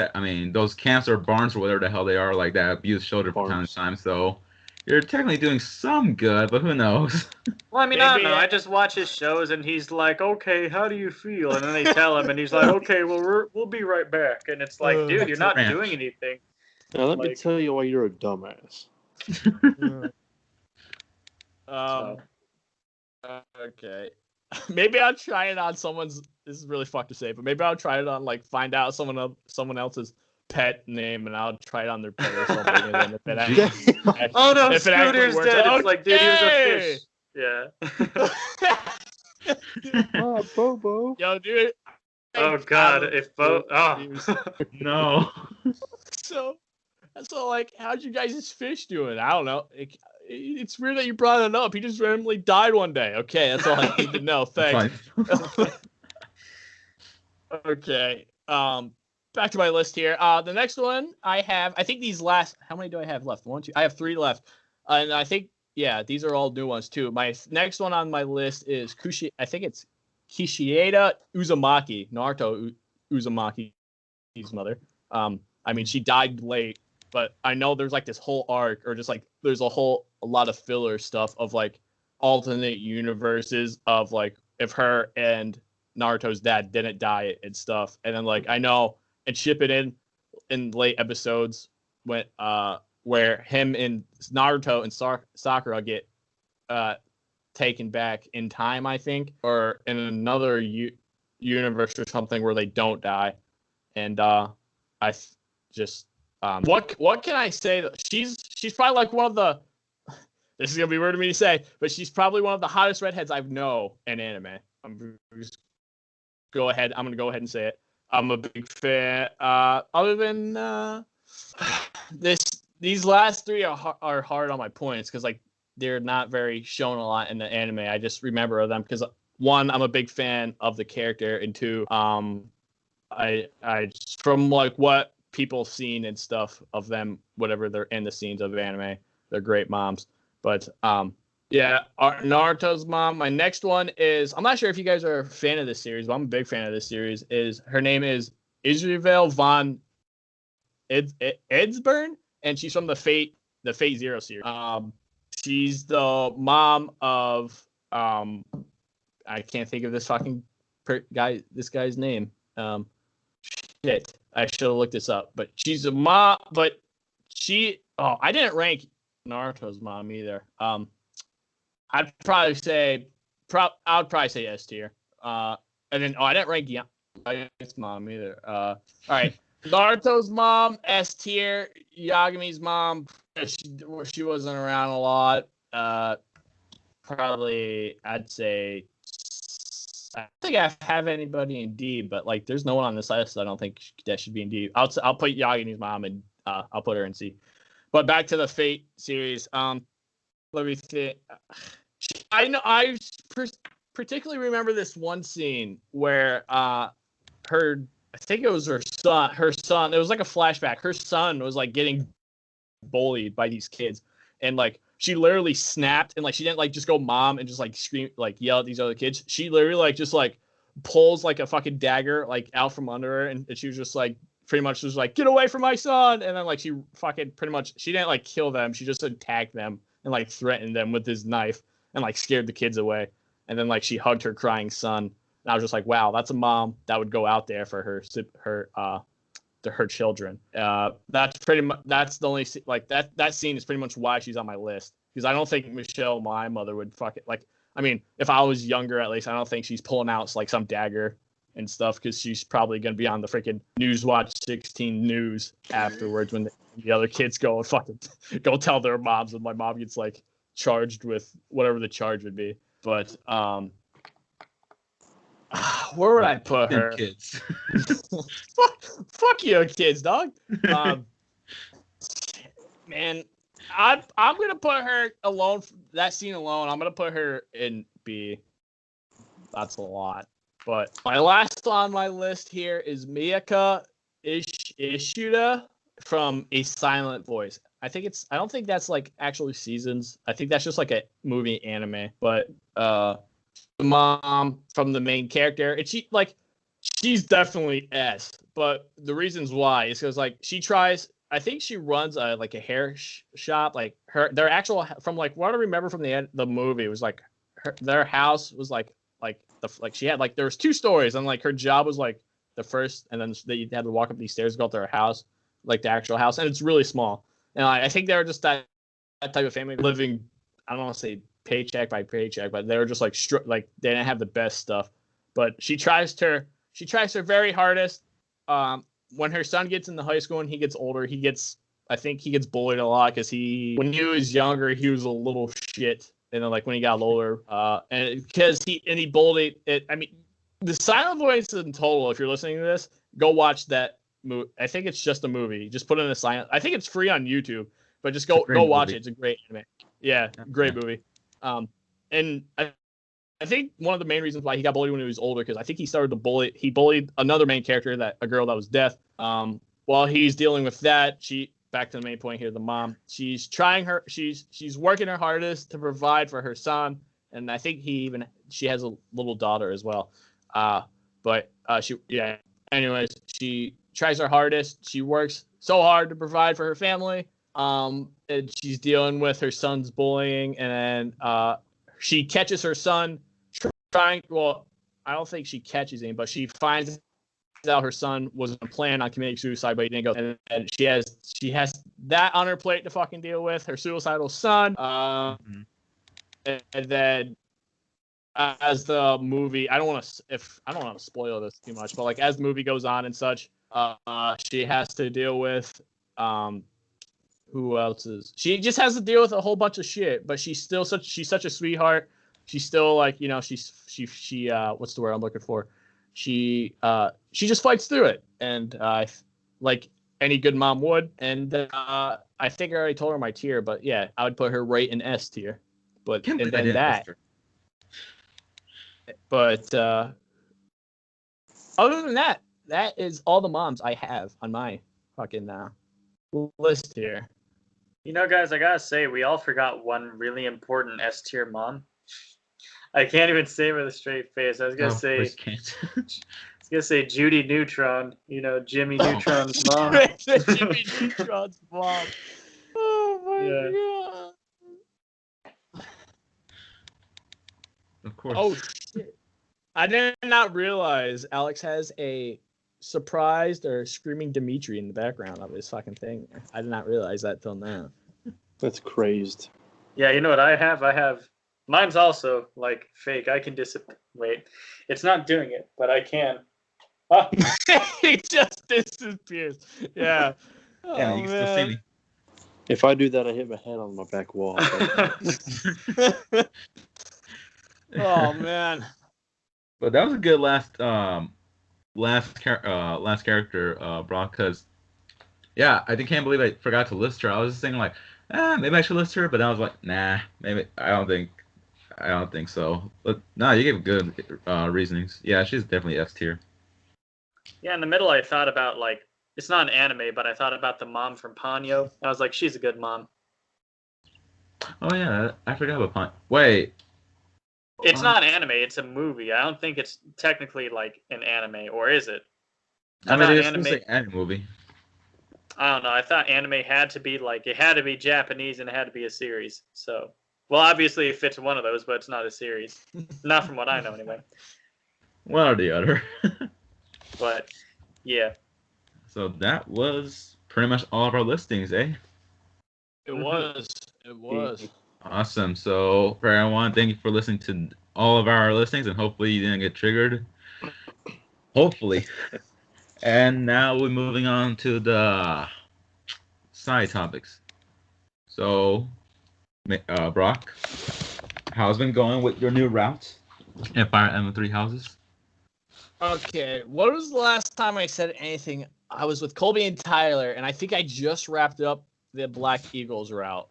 those camps or barns or whatever the hell they are, like that abuse shelter from time to time. So you're technically doing some good, but who knows? Well, I mean, I don't know. I just watch his shows, and he's like, "Okay, how do you feel?" And then they tell him, and he's like, "Okay, well, we'll be right back." And it's like, dude, you're not doing anything. Now let me tell you why you're a dumbass. Okay. Maybe I'll try it on someone's. This is really fucked to say, but maybe I'll try it on like find out someone else's pet name, and I'll try it on their pet or something. And then if it actually, oh no, Scooter's dead. It's like, dude, he was a fish. Yeah. Oh, Bobo. Yo, dude. Oh God, if Bo. Oh no. So like, how'd you guys' fish doing? I don't know. It's weird that you brought it up. He just randomly died one day. Okay, that's all I need to know. Thanks. Okay. Back to my list here. The next one I have, I think these last, how many do I have left? 1, 2, I have 3 left. And I think, yeah, these are all new ones too. My next one on my list is I think it's Kishieda Uzumaki, Naruto Uzumaki's mother. I mean, she died late, but I know there's like this whole arc, or just like there's a lot of filler stuff of like alternate universes of like if her and Naruto's dad didn't die and stuff. And then like I know and ship it in late episodes when where him and Naruto and Sakura get taken back in time, I think, or in another universe or something where they don't die. And what can I say? She's probably like one of the. This is gonna be weird to me to say, but she's probably one of the hottest redheads I know in anime. I'm gonna go ahead and say it. I'm a big fan. Other than these last three are hard on my points because like they're not very shown a lot in the anime. I just remember them because one, I'm a big fan of the character, and two, I from like what people seen and stuff of them, whatever they're in the scenes of anime, they're great moms. But yeah, Naruto's mom. My next one is, I'm not sure if you guys are a fan of this series, but I'm a big fan of this series. Her name is Israel von Edsburn, and she's from the Fate Zero series. She's the mom of I can't think of this fucking guy's name. Shit, I should have looked this up. But she's a mom. But I didn't rank Naruto's mom either. I'd probably say S tier. And then I didn't rank Yagami's mom either. All right, Naruto's mom S tier. Yagami's mom, she wasn't around a lot. Probably I'd say. I don't think I have anybody in D, but like there's no one on this list. So I don't think that should be in D. I'll put Yagami's mom and I'll put her in C. But back to the Fate series. Let me think. I particularly remember this one scene where I think it was her son, it was like a flashback. Her son was like getting bullied by these kids, and like she literally snapped, and like she didn't like just go mom and just like scream, like yell at these other kids. She literally like just like pulls like a fucking dagger like out from under her, and she was just like pretty much was like, get away from my son. And then like she fucking pretty much, she didn't like kill them, she just attacked them and like threatened them with his knife and like scared the kids away. And then like she hugged her crying son, and I was just like, wow, that's a mom that would go out there for her children. That's the only like that scene is pretty much why she's on my list, because I don't think Michelle, my mother, would fucking like. I mean, if I was younger, at least I don't think she's pulling out like some dagger and stuff, because she's probably gonna be on the freaking Newswatch 16 news afterwards when the other kids go and fucking go tell their moms, and my mom gets like charged with whatever the charge would be. But where would I put her? Kids. fuck you, kids, dog. Man, I'm gonna put her alone. That scene alone, I'm gonna put her in B. That's a lot. But my last on my list here is Miyaka Ishida from A Silent Voice. I don't think that's like actually seasons. I think that's just like a movie anime. But the mom from the main character, and she's definitely S. But the reasons why is because like she tries. I think she runs like a hair shop. Like their actual, from like what I remember from the movie, was like their house was like she had like, there was 2 stories, and like her job was like the first, and then they had to walk up these stairs to go up to her house, like the actual house, and it's really small. And I think they were just that type of family living, I don't want to say paycheck by paycheck, but they were just like like they didn't have the best stuff. But she tries her very hardest. When her son gets into high school and he gets older, I think he gets bullied a lot, because when he was younger, he was a little shit. And then like when he got older, and because he bullied it. I mean, the Silent Voice in total, if you're listening to this, go watch that movie. I think it's just a movie. Just put in I think it's free on YouTube, but just go watch it. It's a great anime. Yeah, great movie. And I think one of the main reasons why he got bullied when he was older, because I think he bullied another main character, a girl that was deaf. While he's dealing with that, back to the main point here, the mom, she's working her hardest to provide for her son, and I think she has a little daughter as well. Anyways, she tries her hardest. She works so hard to provide for her family. And she's dealing with her son's bullying, and then she catches her son trying. Well, I don't think she catches him, but she finds out her son was planning on committing suicide, but he didn't go. And she has that on her plate to fucking deal with, her suicidal son. And then as the movie, I don't want to spoil this too much, but like as the movie goes on and such, she has to deal with who else is? She just has to deal with a whole bunch of shit, but she's such a sweetheart. She's still like, she what's the word I'm looking for? She just fights through it, and like any good mom would. And I think I already told her my tier, but yeah, I would put her right in S tier. But Can't and believe I then didn't that. list her. But other than that, that is all the moms I have on my fucking list here. You know, guys, I gotta say, we all forgot one really important S tier mom. I can't even say it with a straight face. I was gonna say, Judy Neutron. You know, Jimmy Neutron's mom. Jimmy Neutron's mom. Oh my god. Of course. Oh shit! I did not realize Alex has a surprised or screaming Dimitri in the background of his fucking thing. I did not realize that till now. That's crazed. Yeah, you know what I have? Mine's also like fake. I can wait. It's not doing it, but I can. Ah. He just disappears. Yeah. Yeah, you can still see me. If I do that, I hit my head on my back wall. Oh man. But that was a good last character, Brock, because yeah, I can't believe I forgot to list her. I was just thinking like, maybe I should list her, but I was like, nah, maybe I don't think so. But no, you gave good reasonings. Yeah, she's definitely S tier. Yeah, in the middle, I thought about like it's not an anime, but I thought about the mom from Ponyo. I was like, she's a good mom. Oh yeah, I forgot about Ponyo. Wait. It's not anime. It's a movie. I don't think it's technically like an anime, or is it? I mean, it's an anime movie. I don't know. I thought anime had to be like it had to be Japanese and it had to be a series. So, well, obviously it fits one of those, but it's not a series. Not from what I know, anyway. One or the other. But yeah. So that was pretty much all of our listings, eh? It was. Awesome. So for everyone, thank you for listening to all of our listings, and hopefully you didn't get triggered. Hopefully. And now we're moving on to the side topics. So, Brock, how's it been going with your new route? Empire M3 houses? Okay, what was the last time I said anything? I was with Colby and Tyler, and I think I just wrapped up the Black Eagles route.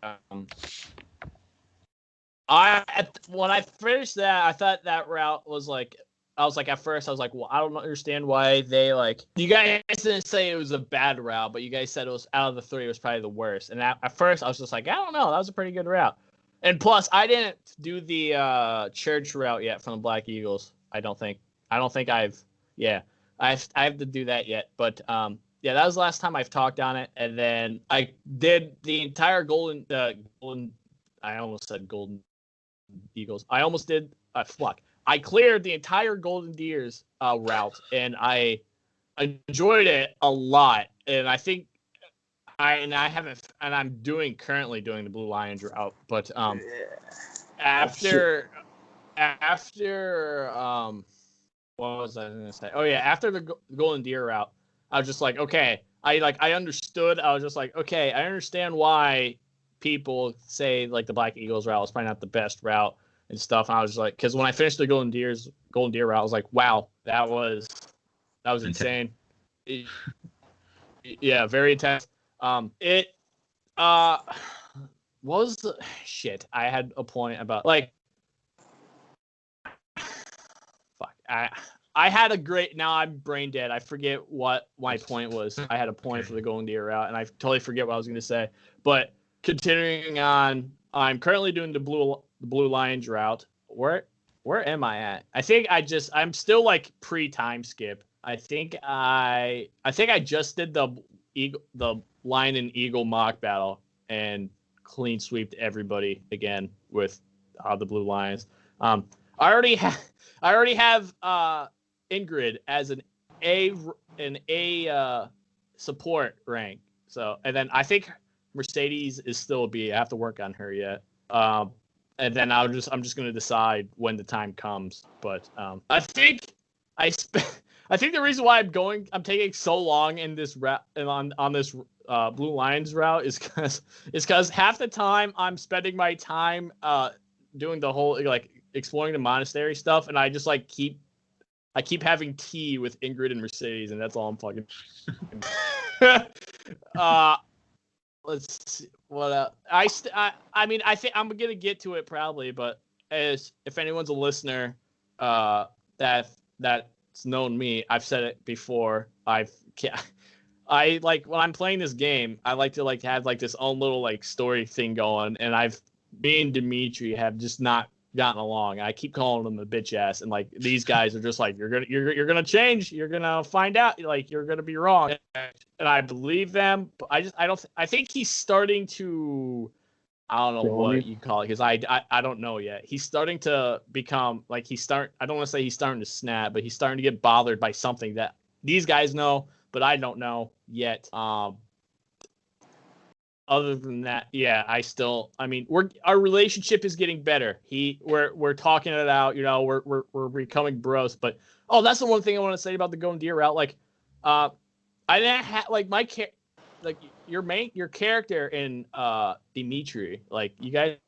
When I finished that, I thought that route was like, at first I was like, well, I don't understand why they like. You guys didn't say it was a bad route, but you guys said it was out of the three, it was probably the worst. And at first I was just like, I don't know, that was a pretty good route. And plus, I didn't do the church route yet from the Black Eagles. I don't think I've. Yeah, I have to do that yet. But yeah, that was the last time I've talked on it. And then I did the entire golden. I almost said Golden Eagles. I almost did. I cleared the entire Golden Deers route, and I enjoyed it a lot. And I think I'm currently doing the Blue Lions route. But after what was I going to say? Oh yeah, after the Golden Deer route, I was just like, okay, I understood. I was just like, okay, I understand why people say like the Black Eagles route is probably not the best route and stuff. And I was just like, because when I finished the Golden Deer route, I was like, wow, that was insane. Yeah, very intense. What was the shit? I had a point about like. Fuck. I had a great. Now I'm brain dead. I forget what my point was. I had a point for the Golden Deer route, and I totally forget what I was going to say. But continuing on, I'm currently doing the Blue Lions route. Where am I at? I think I'm still like pre-time skip. I think I just did the Lion and Eagle mock battle and clean sweeped everybody again with the Blue Lions. I already have Ingrid as an A support rank. So, and then I think Mercedes is still a B. I have to work on her yet. And then I'm just going to decide when the time comes. But I think the reason why I'm taking so long in this route on this Blue Lions route is because half the time I'm spending my time doing the whole like exploring the monastery stuff, and I just like keep having tea with Ingrid and Mercedes, and that's all I'm fucking. Let's see what else. I mean, I think I'm gonna get to it probably, but if anyone's a listener, that's known me, I've said it before. I like when I'm playing this game, I like to have this own little story thing going, and me and Dimitri have just not gotten along. I keep calling him a bitch ass, and these guys are just you're gonna change, you're gonna find out, you're gonna be wrong, and I believe them. But I think he's starting to. I don't know what you call it, because I don't know yet. He's starting to become I don't want to say he's starting to snap, but he's starting to get bothered by something that these guys know, but I don't know yet. Other than that, yeah, I mean, our relationship is getting better. We're talking it out, we're becoming bros. But that's the one thing I want to say about the Golden Deer route. I didn't have your character in Dimitri, you guys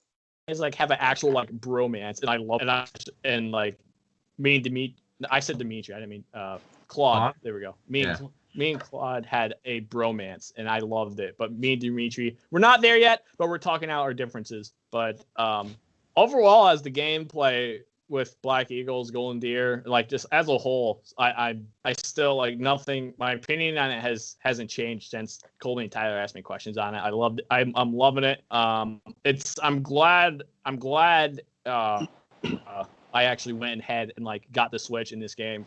have an actual bromance, and I love it. And me and Dimitri, I said Dimitri, I didn't mean Claude. There we go. Me and Claude had a bromance, and I loved it. But me and Dimitri, we're not there yet, but we're talking out our differences. But overall, as the gameplay with Black Eagles, Golden Deer, just as a whole, I still nothing. My opinion on it hasn't changed since Colby and Tyler asked me questions on it. I loved it. I'm loving it. I'm glad. I actually went ahead and got the Switch in this game.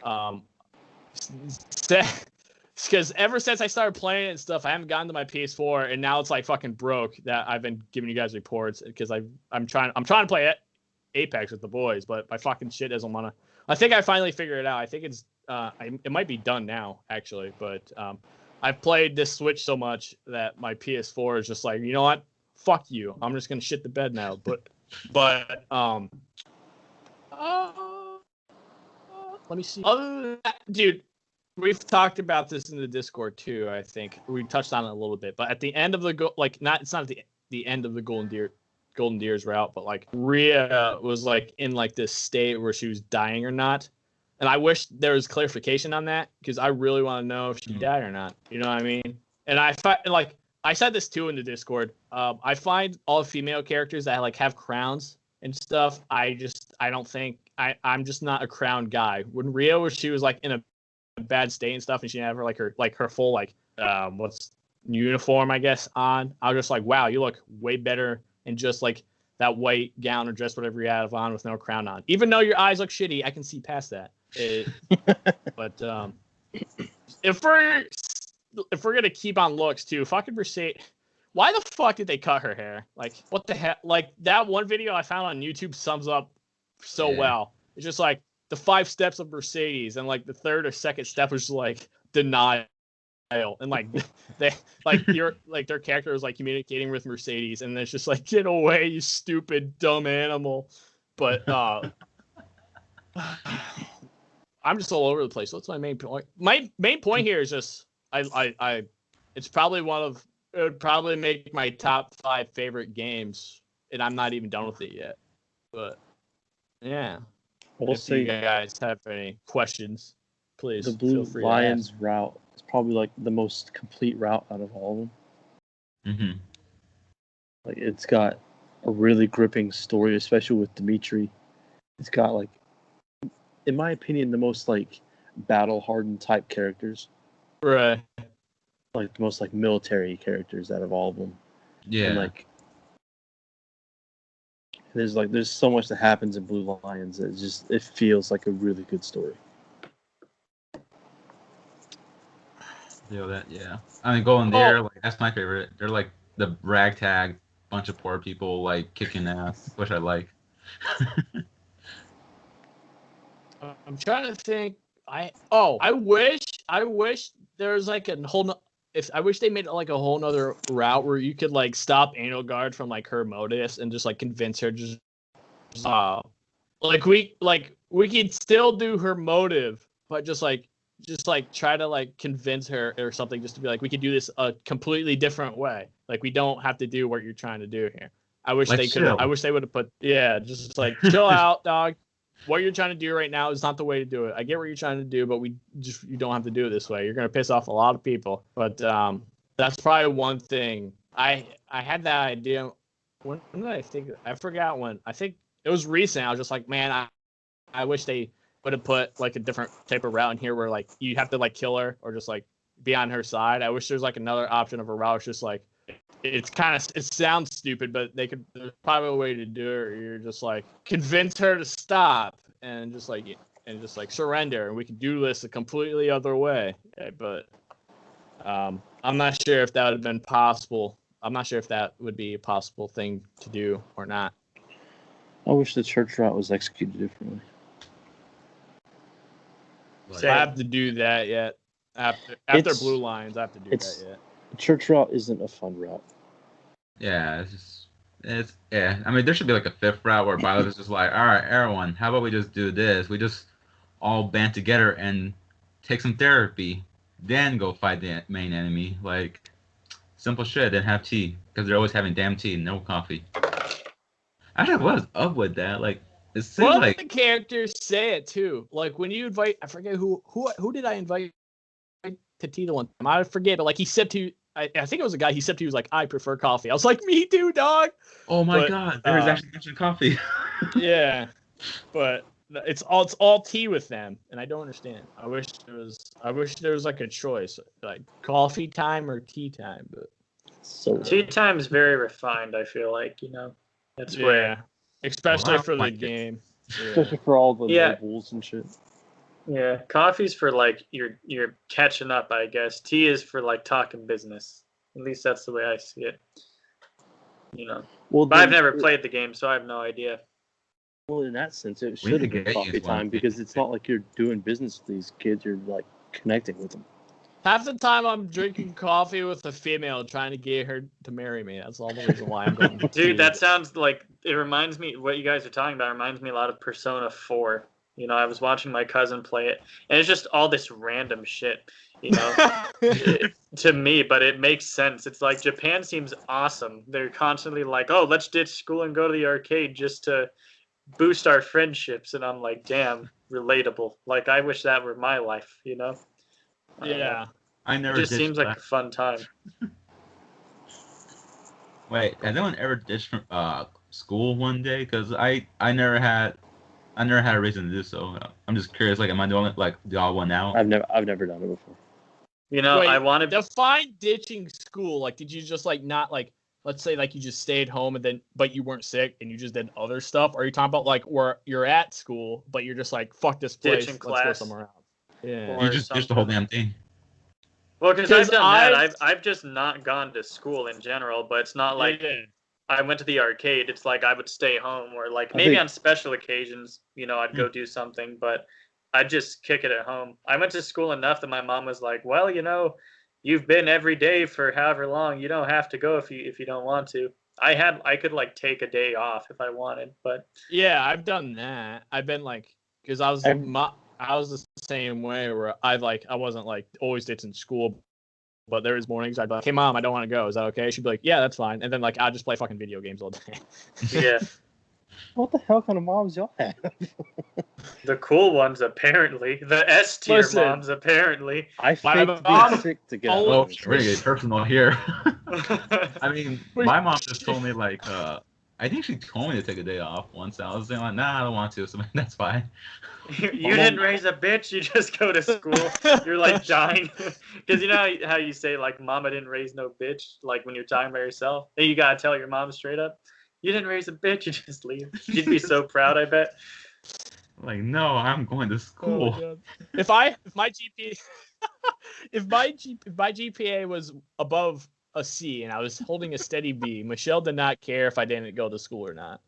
Because ever since I started playing it and stuff, I haven't gotten to my PS4, and now it's fucking broke. That I've been giving you guys reports because I'm trying to play it. Apex with the boys, but my fucking shit doesn't want to. I think I finally figured it out. I think it's it might be done now actually, but I've played this Switch so much that my PS4 is just you know what, fuck you, I'm just gonna shit the bed now. But let me see. Other than that, dude, we've talked about this in the Discord too. I think we touched on it a little bit, but at the end of the it's not the end of the Golden Deer's route, but Rhea was in this state where she was dying or not, and I wish there was clarification on that, because I really want to know if she died or not. You know what I mean? And I said this too in the Discord. I find all female characters that have crowns and stuff. I don't think I'm just not a crown guy. When Rhea was, she was in a bad state and stuff, and she had her full what's uniform, I guess, on. I was just wow, you look way better. And just that white gown or dress, whatever you have on, with no crown on. Even though your eyes look shitty, I can see past that. But if we're gonna keep on looks too, fucking Mercedes. Why the fuck did they cut her hair? What the hell? That one video I found on YouTube sums up so well. It's just the 5 steps of Mercedes, and the third or second step was denial. And they their character was communicating with Mercedes, and it's just get away, you stupid dumb animal. But I'm just all over the place. What's my main point? My main point here is just it's probably it would probably make my top 5 favorite games, and I'm not even done with it yet. But yeah, if you guys have any questions, please the Blue feel free Lions to ask. route. Probably the most complete route out of all of them. It's got a really gripping story, especially with Dimitri. It's got in my opinion, the most battle hardened type characters. Right. The most military characters out of all of them. Yeah. And there's so much that happens in Blue Lions that it feels like a really good story. Yeah. I mean, Golden Deer, that's my favorite. They're the ragtag bunch of poor people kicking ass, which I like. I'm trying to think. I wish there's a whole. I wish they made a whole nother route where you could stop Anal Guard from her motives and just convince her we could still do her motive, but just try to convince her or something, just to be we could do this a completely different way. We don't have to do what you're trying to do here. I wish they could. I wish they would have put just chill out, dog. what you're trying to do right now is not the way to do it. I get what you're trying to do, but you don't have to do it this way. You're gonna piss off a lot of people. But that's probably one thing. I had that idea. When did I think? I forgot when. I think it was recent. I was just like, man, I wish they would have put like a different type of route in here where like you have to like kill her or just like be on her side. I wish there's like another option of a route. It's just like it sounds stupid, but there's probably a way to do it. Or you're just like convince her to stop and just like surrender, and we could do this a completely other way. Okay, but I'm not sure if that would have been possible. I'm not sure if that would be a possible thing to do or not. I wish the church route was executed differently. I have to do that yet. After Blue Lions, I have to do that yet. The church route isn't a fun route. Yeah, yeah. I mean, there should be like a fifth route where Violet is just like, all right, everyone, how about we just do this? We just all band together and take some therapy, then go fight the main enemy. Like, simple shit. Then have tea because they're always having damn tea, no coffee. I don't know what's up with that. Like, it seems well, like the characters say it too. Like when you invite, I forget who did I invite to tea the one time? I forget, but like he sipped tea. I think it was a guy. He sipped. He was like, I prefer coffee. I was like, me too, dog. Oh my god, there's actually mentioned coffee. Yeah, but it's all tea with them, and I don't understand. I wish there was like a choice, like coffee time or tea time. But so tea time is very refined. I feel like that's where, especially for the game, especially for all the labels and shit. Yeah, coffee's for like you're catching up, I guess. Tea is for like talking business. At least that's the way I see it. Well, but I've never played the game, so I have no idea. Well, in that sense, it should have been coffee time because it's not like you're doing business with these kids. You're like connecting with them. Half the time I'm drinking coffee with a female trying to get her to marry me. That's all the reason why I'm going. Dude, that sounds like it reminds me. What you guys are talking about reminds me a lot of Persona 4. I was watching my cousin play it, and it's just all this random shit, to me, but it makes sense. It's like Japan seems awesome. They're constantly like, oh, let's ditch school and go to the arcade just to boost our friendships. And I'm like, damn, relatable. Like, I wish that were my life, Yeah. I never It just seems like a fun time. Wait, has anyone ever ditched from school one day? Because I never had a reason to do so. I'm just curious. Like, am I doing it like the all one now? I've never done it before. Wait, I want to define ditching school. Like, did you just like not like, let's say like you just stayed home and then but you weren't sick and you just did other stuff? Or are you talking about like where you're at school but you're just like fuck this place, let's go somewhere else? Yeah, you just ditched the whole damn thing. Well, because I've done that. I've just not gone to school in general, but it's not like. Yeah. I went to the arcade. It's like I would stay home or like maybe on special occasions, I'd go do something, but I'd just kick it at home. I went to school enough that my mom was like, well, you've been every day for however long. You don't have to go if you don't want to. I could like take a day off if I wanted, but yeah, I've done that. I've been like, because I was the same way where I wasn't like always ditching school. But there was mornings I'd be like, hey, Mom, I don't want to go. Is that okay? She'd be like, yeah, that's fine. And then, like, I'd just play fucking video games all day. Yeah. What the hell kind of moms y'all have? The cool ones, apparently. The S-tier moms, apparently. I faked being sick to get out. Oh, we're going to get personal here. I mean, my mom just told me, like, I think she told me to take a day off once. I was saying, like, nah, I don't want to. So that's fine. You didn't raise a bitch. You just go to school. You're like dying. Because you know how you say, like, mama didn't raise no bitch, like when you're talking by yourself? Then you got to tell your mom straight up, you didn't raise a bitch. You just leave. She'd be so proud, I bet. Like, no, I'm going to school. Oh, if my GPA was above a C and I was holding a steady B, Michelle did not care if I didn't go to school or not.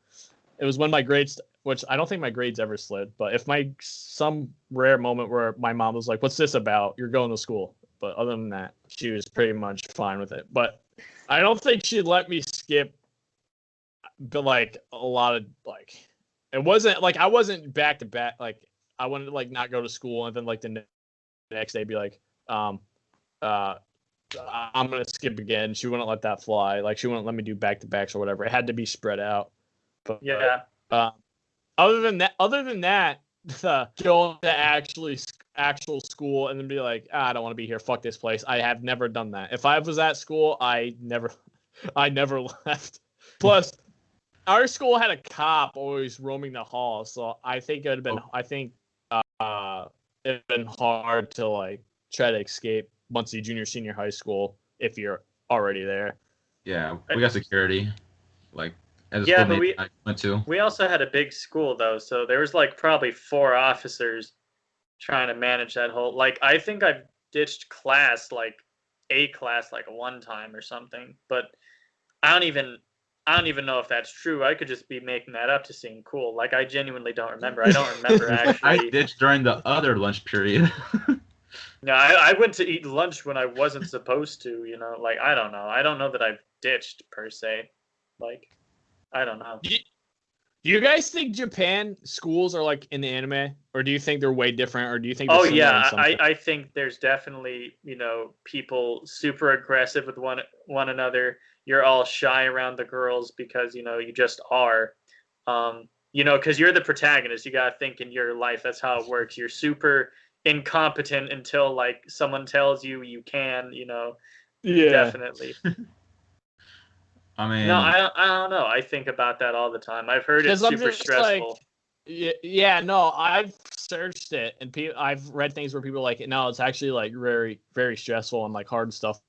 It was when my grades, which I don't think my grades ever slid, but if some rare moment where my mom was like, what's this about? You're going to school. But other than that, she was pretty much fine with it. But I don't think she'd let me skip, but like a lot of like, it wasn't like I wasn't back to back. Like I wanted to like not go to school and then like the next day be like, I'm gonna skip again. She wouldn't let that fly. Like she wouldn't let me do back to backs or whatever. It had to be spread out. But yeah. other than that, going to actual school and then be like, I don't want to be here. Fuck this place. I have never done that. If I was at school, I never left. Plus, our school had a cop always roaming the halls, so I think it would have been. I think it'd been hard to like try to escape Muncie Junior Senior High School if you're already there. Yeah, we got security. Like as a yeah, school but I went to. We also had a big school though, so there was like probably 4 officers trying to manage that whole. Like I think I've ditched class like a class like one time or something, but I don't even know if that's true. I could just be making that up to seem cool. Like I genuinely don't remember. I don't remember actually. I ditched during the other lunch period. No, I went to eat lunch when I wasn't supposed to. Like I don't know. I don't know that I've ditched per se. Like I don't know. Do you guys think Japan schools are like in the anime, or do you think they're way different, or do you think? Oh yeah, I think there's definitely people super aggressive with one another. You're all shy around the girls because you just are. Because you're the protagonist. You gotta think in your life. That's how it works. You're super incompetent until like someone tells you can. Yeah, definitely. I mean, no, I don't know. I think about that all the time. I've heard it's super stressful. No, I've searched it and I've read things where people are like, no, it's actually like very, very stressful and like hard stuff.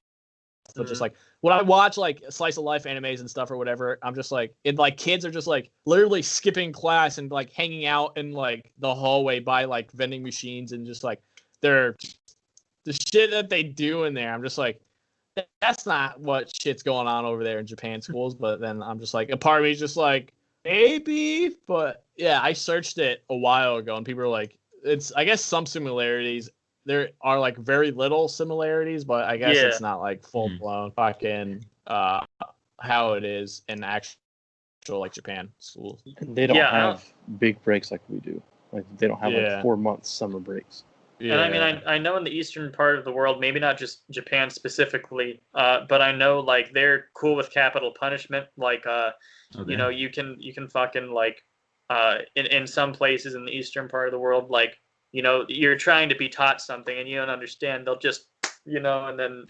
But just like when I watch like slice of life animes and stuff or whatever, I'm just like, kids are just like literally skipping class and like hanging out in like the hallway by like vending machines and just like the shit that they do in there. I'm just like, that's not what shit's going on over there in Japan schools. But then I'm just like, a part of me is just like, maybe. But yeah, I searched it a while ago and people are like, I guess some similarities. There are like very little similarities, but I guess it's not like full blown fucking how it is in actual like Japan schools. And they don't have big breaks like we do. Like they don't have like 4 months summer breaks. Yeah. And I mean, I know in the eastern part of the world, maybe not just Japan specifically, but I know like they're cool with capital punishment. Like, you can fucking like, in some places in the eastern part of the world, like, you're trying to be taught something and you don't understand. They'll just, and then,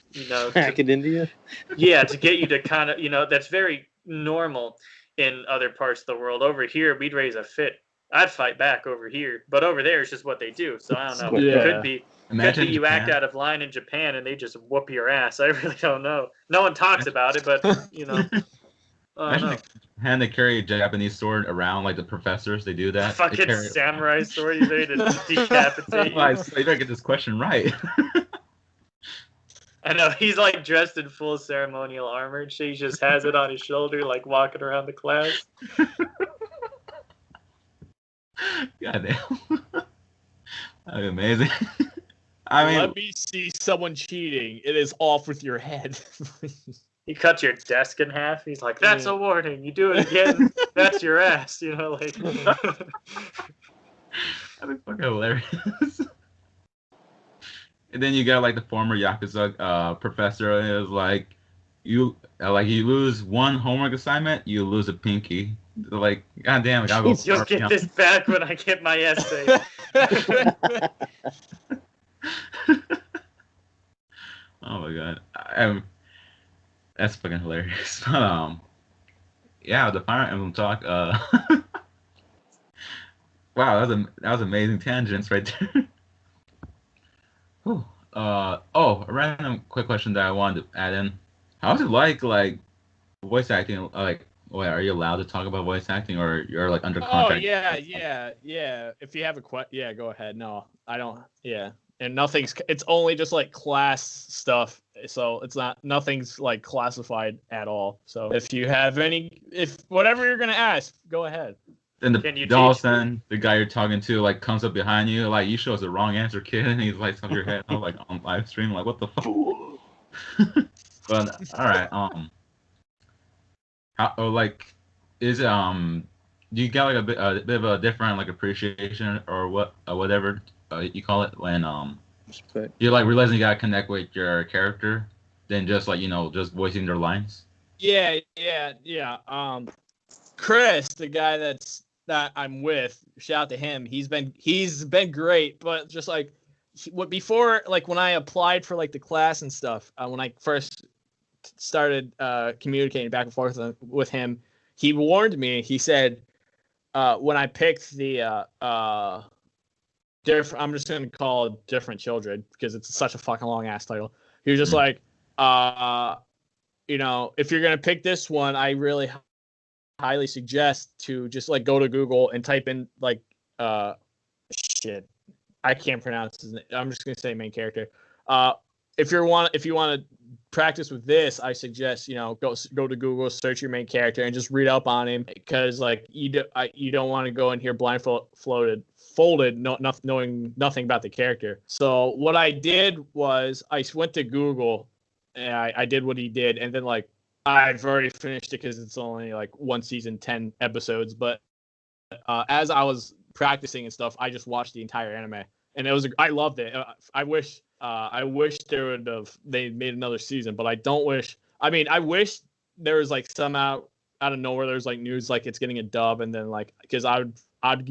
back in India. Yeah, to get you to kind of, that's very normal in other parts of the world. Over here, we'd raise a fit. I'd fight back over here, but over there it's just what they do. So I don't know. Yeah. It could be you act out of line in Japan and they just whoop your ass. I really don't know. No one talks about it, but imagine having to carry a Japanese sword around like the professors. They do that. Fucking samurai sword you ready to decapitate you. You better get this question right. I know he's like dressed in full ceremonial armor and she just has it on his shoulder, like walking around the class. Goddamn. That'd be amazing. I mean, let me see someone cheating. It is off with your head. He cuts your desk in half. He's like, "That's a warning. You do it again, that's your ass." Like. That'd be fucking hilarious. And then you got like the former Yakuza professor is like, you lose one homework assignment, you lose a pinky. Like, goddamn, I gotta go. You'll get this back when I get my essay. Oh my god, that's fucking hilarious. Yeah, the Fire Emblem talk. Wow, that was amazing tangents right there. Whew. A random quick question that I wanted to add in. How's it like voice acting? Like, wait, are you allowed to talk about voice acting, or you're like under contract? Oh yeah. If you have a question, go ahead. No, I don't. Yeah, and it's only just like class stuff. So nothing's like classified at all. So if you have if whatever you're gonna ask, go ahead. Then all of a sudden, the guy you're talking to like comes up behind you, like, you chose the wrong answer, kid, and he's like on your head. I'm like on live stream, like, what the fuck? But all right, do you get like a bit of a different like appreciation or whatever you call it when you're like realizing you gotta connect with your character than just like just voicing their lines? Yeah. Chris, the guy that's that I'm with, shout out to him. He's been great, but just like before, like when I applied for like the class and stuff, when I first started communicating back and forth with him, he warned me. He said when I picked the I'm just gonna call it Different Children because it's such a fucking long ass title. He was just like, if you're gonna pick this one, I really highly suggest to just like go to Google and type in like shit. I can't pronounce his name. I'm just gonna say main character. If you want to practice with this, I suggest go to Google, search your main character, and just read up on him because like you don't want to go in here folded, knowing nothing about the character. So what I did was I went to Google and I did what he did, and then like I've already finished it because it's only like one season, 10 episodes. But as I was practicing and stuff, I just watched the entire anime, and I loved it. I wish they made another season, but I don't wish. I mean, I wish there was like some out of nowhere there's like news like it's getting a dub, and then like because I'd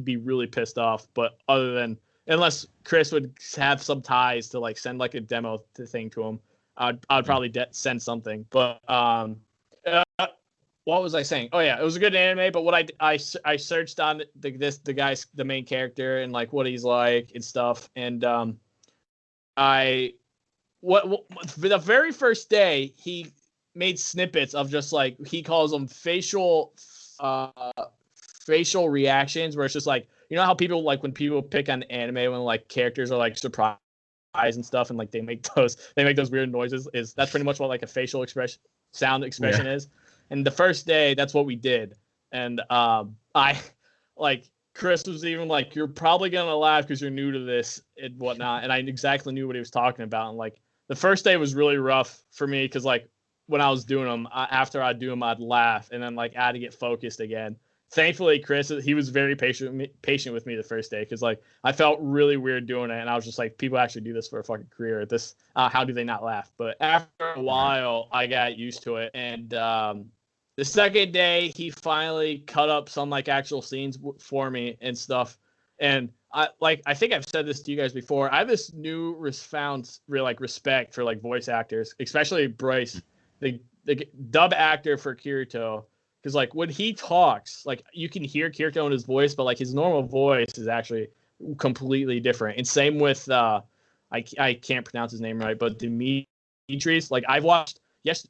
be really pissed off. But other than unless Chris would have some ties to like send like a demo thing to him, I'd probably send something. But what was I saying? Oh yeah, it was a good anime. But what I searched on the main character and like what he's like and stuff. And the very first day he made snippets of just like he calls them facial reactions, where it's just like how people like when people pick on anime when like characters are like surprised and stuff, and like they make those weird noises. That's pretty much what like a facial sound expression is. And the first day, that's what we did. And I like Chris was even like, "You're probably gonna laugh because you're new to this and whatnot." And I exactly knew what he was talking about. And like the first day was really rough for me because like when I was doing them, after I'd do them, I'd laugh, and then like I had to get focused again. Thankfully, Chris, he was very patient with me the first day because like I felt really weird doing it, and I was just like, people actually do this for a fucking career. This, how do they not laugh? But after a while, I got used to it, and the second day he finally cut up some like actual scenes for me and stuff, and I think I've said this to you guys before. I have this found real like respect for like voice actors, especially Bryce, the dub actor for Kirito. Because like when he talks, like you can hear Kirito in his voice, but like his normal voice is actually completely different. And same with I can't pronounce his name right, but Demetrius. Like I've watched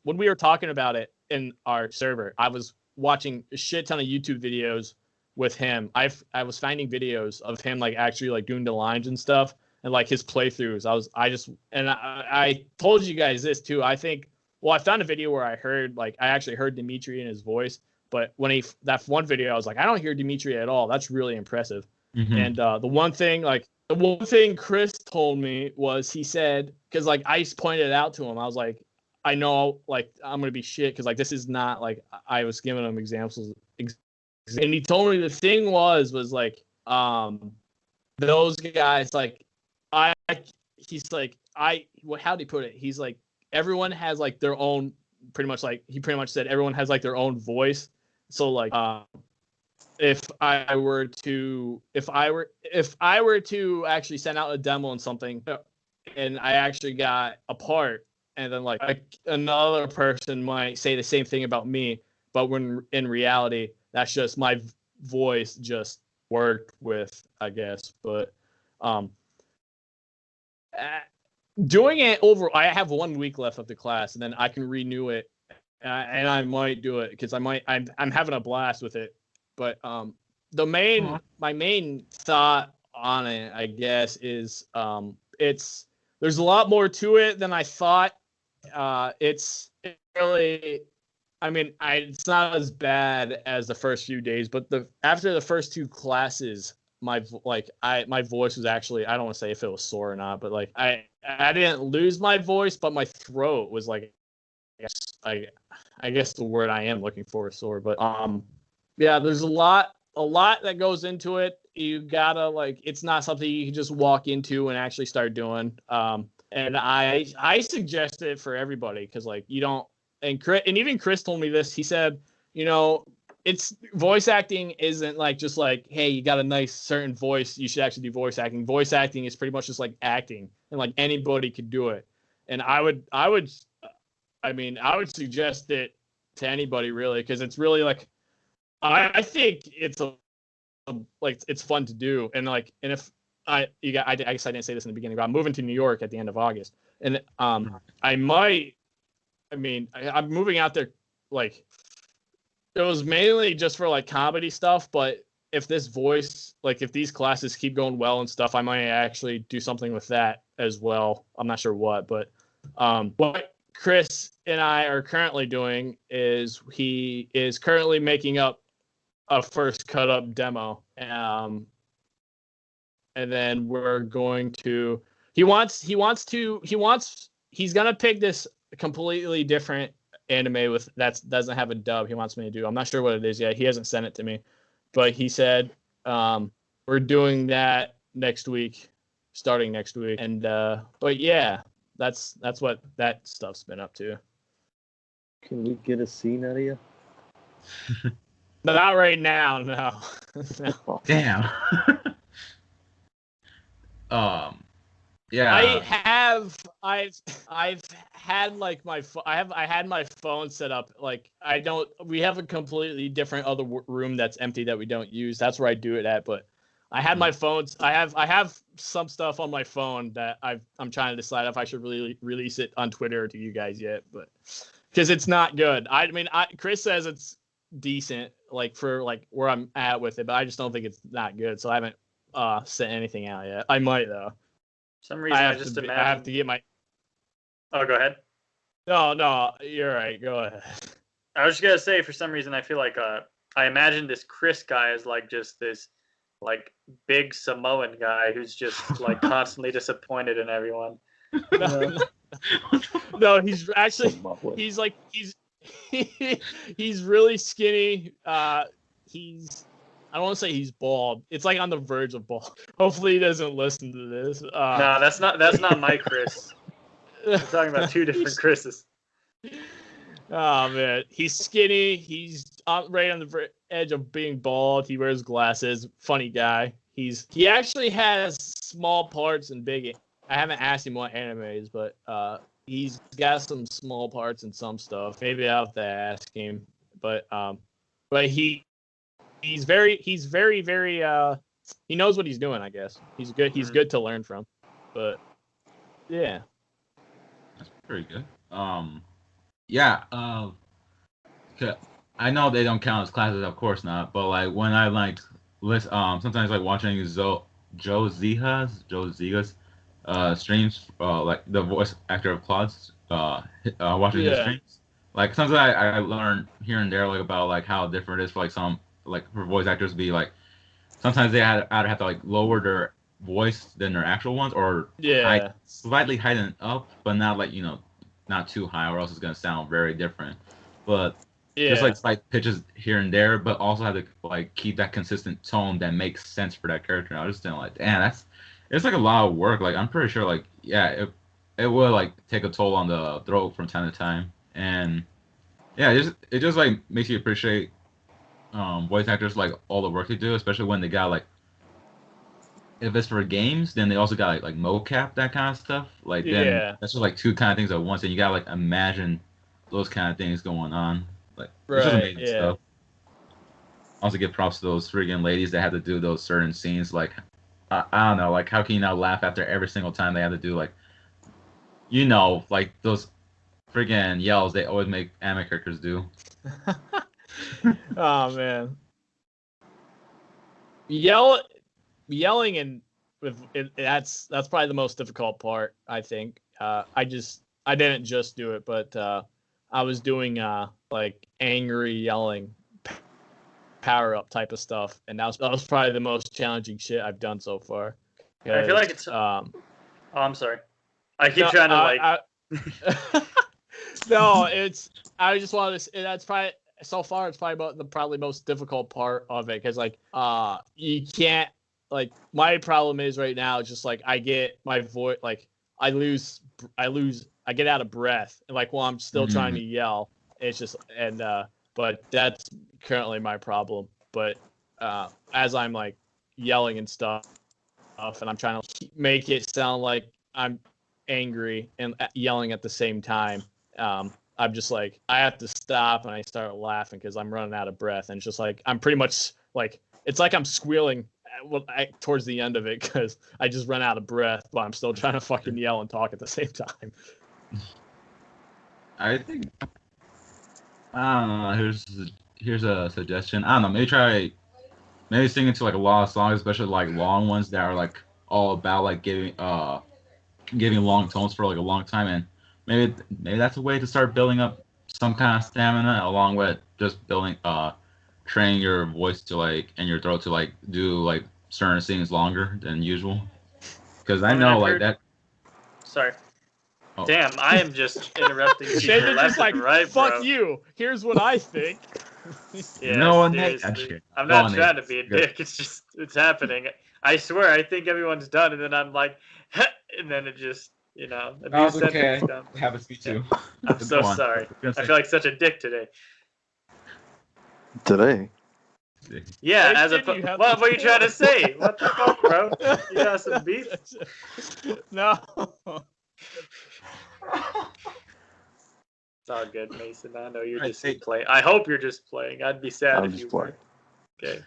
when we were talking about it in our server, I was watching a shit ton of YouTube videos with him. I was finding videos of him like actually like doing the lines and stuff and like his playthroughs. I told you guys this too. I think. Well, I found a video where I actually heard Dimitri in his voice, but when that one video, I was like, I don't hear Dimitri at all. That's really impressive. Mm-hmm. And the one thing Chris told me was he said, because like I pointed it out to him, I was like, I know like I'm gonna be shit because like this is not like I was giving him examples, and he told me the thing was like those guys like he's like how'd he put it? He's like. Everyone has like their own he pretty much said everyone has like their own voice. So like if I were to actually send out a demo and something and I actually got a part and then like another person might say the same thing about me, but when in reality that's just my voice just worked with, I guess. But doing it over, I have 1 week left of the class, and then I can renew it, and I might do it because I'm having a blast with it. But my main thought on it, I guess, is there's a lot more to it than I thought. It's really, I mean, it's not as bad as the first few days, but after the first 2 classes. My voice was actually, I don't want to say if it was sore or not, but like I didn't lose my voice, but my throat was like, I guess the word I am looking for is sore. But yeah, there's a lot that goes into it. You gotta like, it's not something you can just walk into and actually start doing. And I suggest it for everybody because like you don't, and even Chris told me this. He said, it's voice acting isn't like just like, hey, you got a nice certain voice, you should actually do voice acting. Voice acting is pretty much just like acting, and like anybody could do it. And I would suggest it to anybody really, because it's really like, I think it's like it's fun to do, and like, and if I guess I didn't say this in the beginning, but I'm moving to New York at the end of August, and I'm moving out there like. It was mainly just for like comedy stuff, but if this voice, like if these classes keep going well and stuff, I might actually do something with that as well. I'm not sure what, but what Chris and I are currently doing is he is currently making up a first cut up demo. And then we're going to, he's going to pick this completely different anime with that doesn't have a dub he wants me to do. I'm not sure what it is yet. He hasn't sent it to me, but he said we're doing that starting next week. And but yeah, that's what that stuff's been up to. Can we get a scene out of you? Not right now, no. No. Damn. Yeah. I've had like I had my phone set up like we have a completely different other room that's empty that we don't use. That's where I do it at, but I had my phones. I have some stuff on my phone that I'm trying to decide if I should really release it on Twitter to you guys yet, but because it's not good. I mean, Chris says it's decent, like for like where I'm at with it, but I just don't think it's that good. So I haven't sent anything out yet. I might though. For some reason I have to get my. Oh, go ahead. No, you're right. Go ahead. I was just gonna say, for some reason, I feel like I imagine this Chris guy is like just this like big Samoan guy who's just like constantly disappointed in everyone. No, he's actually he's really skinny. I don't want to say he's bald. It's like on the verge of bald. Hopefully he doesn't listen to this. No, that's not my Chris. We're talking about two different Chris's. Oh man, he's skinny. He's right on the edge of being bald. He wears glasses. Funny guy. He actually has small parts and big. I haven't asked him what anime is, but he's got some small parts and some stuff. Maybe I'll have to ask him. But he's very he knows what he's doing, I guess. He's good. He's good to learn from. But yeah. That's pretty good. Yeah. I know they don't count as classes, of course not. But like when I like list, sometimes like watching Joe Ziga's streams, like the voice actor of Claude's, watching his streams. Like sometimes I learn here and there like about like how different it is for like some like for voice actors to be like sometimes they either have to like lower their voice than their actual ones or slightly heighten it up, but not like not too high or else it's gonna sound very different. But just like slight pitches here and there, but also have to like keep that consistent tone that makes sense for that character. I was just thinking like, damn, it's like a lot of work. Like I'm pretty sure like it will like take a toll on the throat from time to time, and yeah, it just like makes you appreciate voice actors like all the work they do, especially when they got like if it's for games, then they also got like mocap, that kind of stuff. Like then that's just like two kind of things at once, and you gotta like imagine those kind of things going on. Like it's just amazing stuff. Also give props to those friggin' ladies that had to do those certain scenes. Like I don't know, like how can you not laugh after every single time they had to do like like those friggin' yells they always make anime characters do. Oh man, yelling and that's probably the most difficult part, I think. I didn't just do it, but I was doing like angry yelling power up type of stuff, and that was probably the most challenging shit I've done so far. I feel like it's I'm sorry. I keep trying to no, I just wanted to. That's probably so far. It's probably about the probably most difficult part of it because like you can't like my problem is right now just like I get my voice like I get out of breath and like while I'm still trying to yell. It's just and but that's currently my problem. But as I'm like yelling and stuff, and I'm trying to make it sound like I'm angry and yelling at the same time, I'm just like, I have to stop, and I start laughing because I'm running out of breath. And it's just like, I'm pretty much like, it's like I'm squealing towards the end of it because I just run out of breath, but I'm still trying to fucking yell and talk at the same time. I think, I don't know, here's a suggestion. I don't know, maybe singing to like a lot of songs, especially like long ones that are like all about like giving long tones for like a long time, and maybe that's a way to start building up some kind of stamina along with just training your voice to like and your throat to like do like certain things longer than usual. Because I know like that. Sorry. Oh. Damn, I am just interrupting people left and right, fuck bro. you. Here's what I think. Yeah, no, seriously. I'm not trying to be a dick. It's just, it's happening. I swear, I think everyone's done, and then I'm like, and then it just, you know. Oh, it's okay. Happens to me too. Yeah. I'm so sorry. I feel like such a dick today. Today? Yeah, as a what are you trying to say? What the fuck, bro? You got some beef? No. It's all good, Mason. I know you're just playing. I hope you're just playing. I'd be sad if you weren't. Okay.